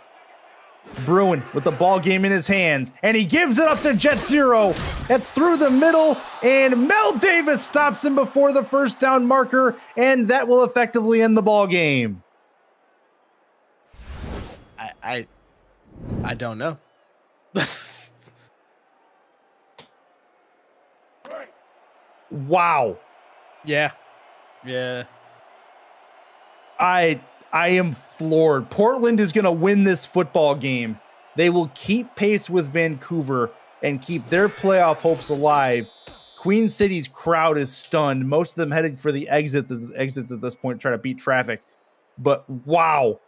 Bruin with the ball game in his hands, and he gives it up to Jet Zero. That's through the middle, and Mel Davis stops him before the first down marker, and that will effectively end the ball game. I don't know. Wow. Yeah. I am floored. Portland is going to win this football game. They will keep pace with Vancouver and keep their playoff hopes alive. Queen City's crowd is stunned. Most of them heading for the exits at this point to try to beat traffic. But wow.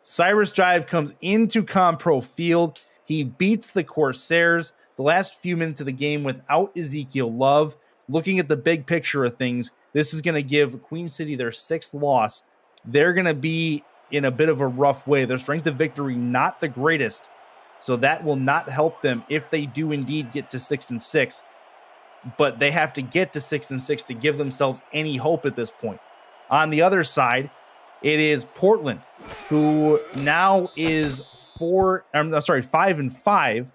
Cyrus Jive comes into Compro Field. He beats the Corsairs the last few minutes of the game without Ezekiel Love. Looking at the big picture of things, this is going to give Queen City their 6th loss. They're going to be in a bit of a rough way. Their strength of victory, not the greatest. So that will not help them if they do indeed get to 6-6. But they have to get to 6-6 to give themselves any hope at this point. On the other side, it is Portland, who now is 5-5.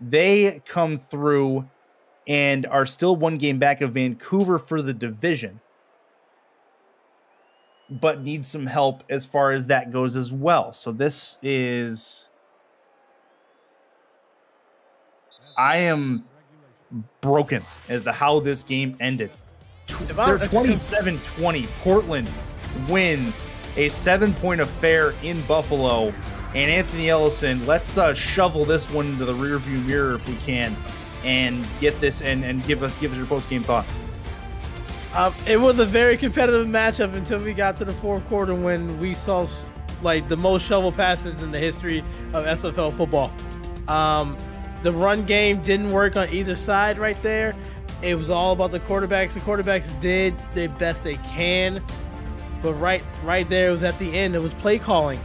They come through and are still 1 game back of Vancouver for the division, but need some help as far as that goes as well. So this is... I am broken as to how this game ended. They're 27-20. Portland wins a 7-point affair in Buffalo. And Anthony Ellison, let's shovel this one into the rearview mirror if we can, and get this and give us your post-game thoughts. It was a very competitive matchup until we got to the fourth quarter when we saw like the most shovel passes in the history of SFL football. The run game didn't work on either side right there. It was all about the quarterbacks. The quarterbacks did their best they can, but right there, it was at the end. It was play calling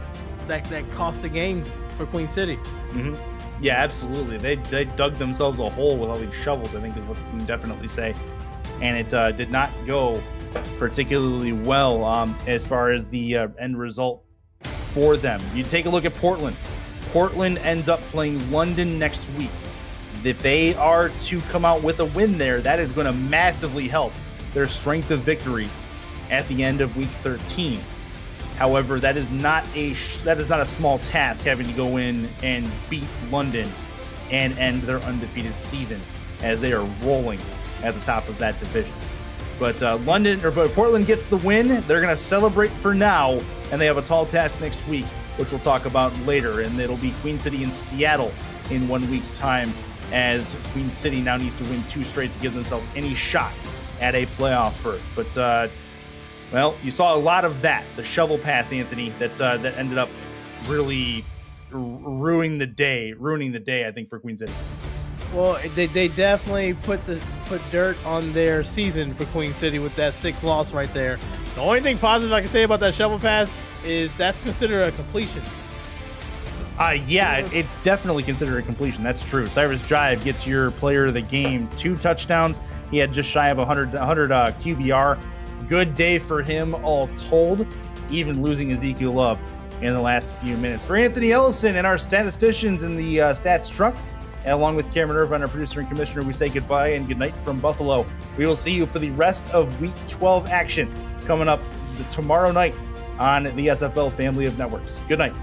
that cost the game for Queen City. Mm-hmm. Yeah, absolutely. They dug themselves a hole with all these shovels, I think is what we can definitely say. And it did not go particularly well as far as the end result for them. You take a look at Portland. Portland ends up playing London next week. If they are to come out with a win there, that is going to massively help their strength of victory at the end of week 13. However, that is not a small task, having to go in and beat London and end their undefeated season, as they are rolling at the top of that division. But Portland gets the win. They're going to celebrate for now, and they have a tall task next week, which we'll talk about later. And it'll be Queen City and Seattle in 1 week's time, as Queen City now needs to win 2 straight to give themselves any shot at a playoff berth. But well, you saw a lot of that, the shovel pass, Anthony, that ended up really ruining the day, I think, for Queen City. Well, they definitely put dirt on their season for Queen City with that 6th loss right there. The only thing positive I can say about that shovel pass is that's considered a completion. Yeah, it's definitely considered a completion. That's true. Cyrus Jive gets your player of the game, 2 touchdowns. He had just shy of 100 QBR. Good day for him all told, even losing Ezekiel Love. in the last few minutes. For Anthony Ellison and our statisticians in the stats trunk, along with Cameron Irvine, our producer and commissioner, we say goodbye and good night from Buffalo. We will see you for the rest of Week 12 action coming up tomorrow night on the SFL family of networks. Good night.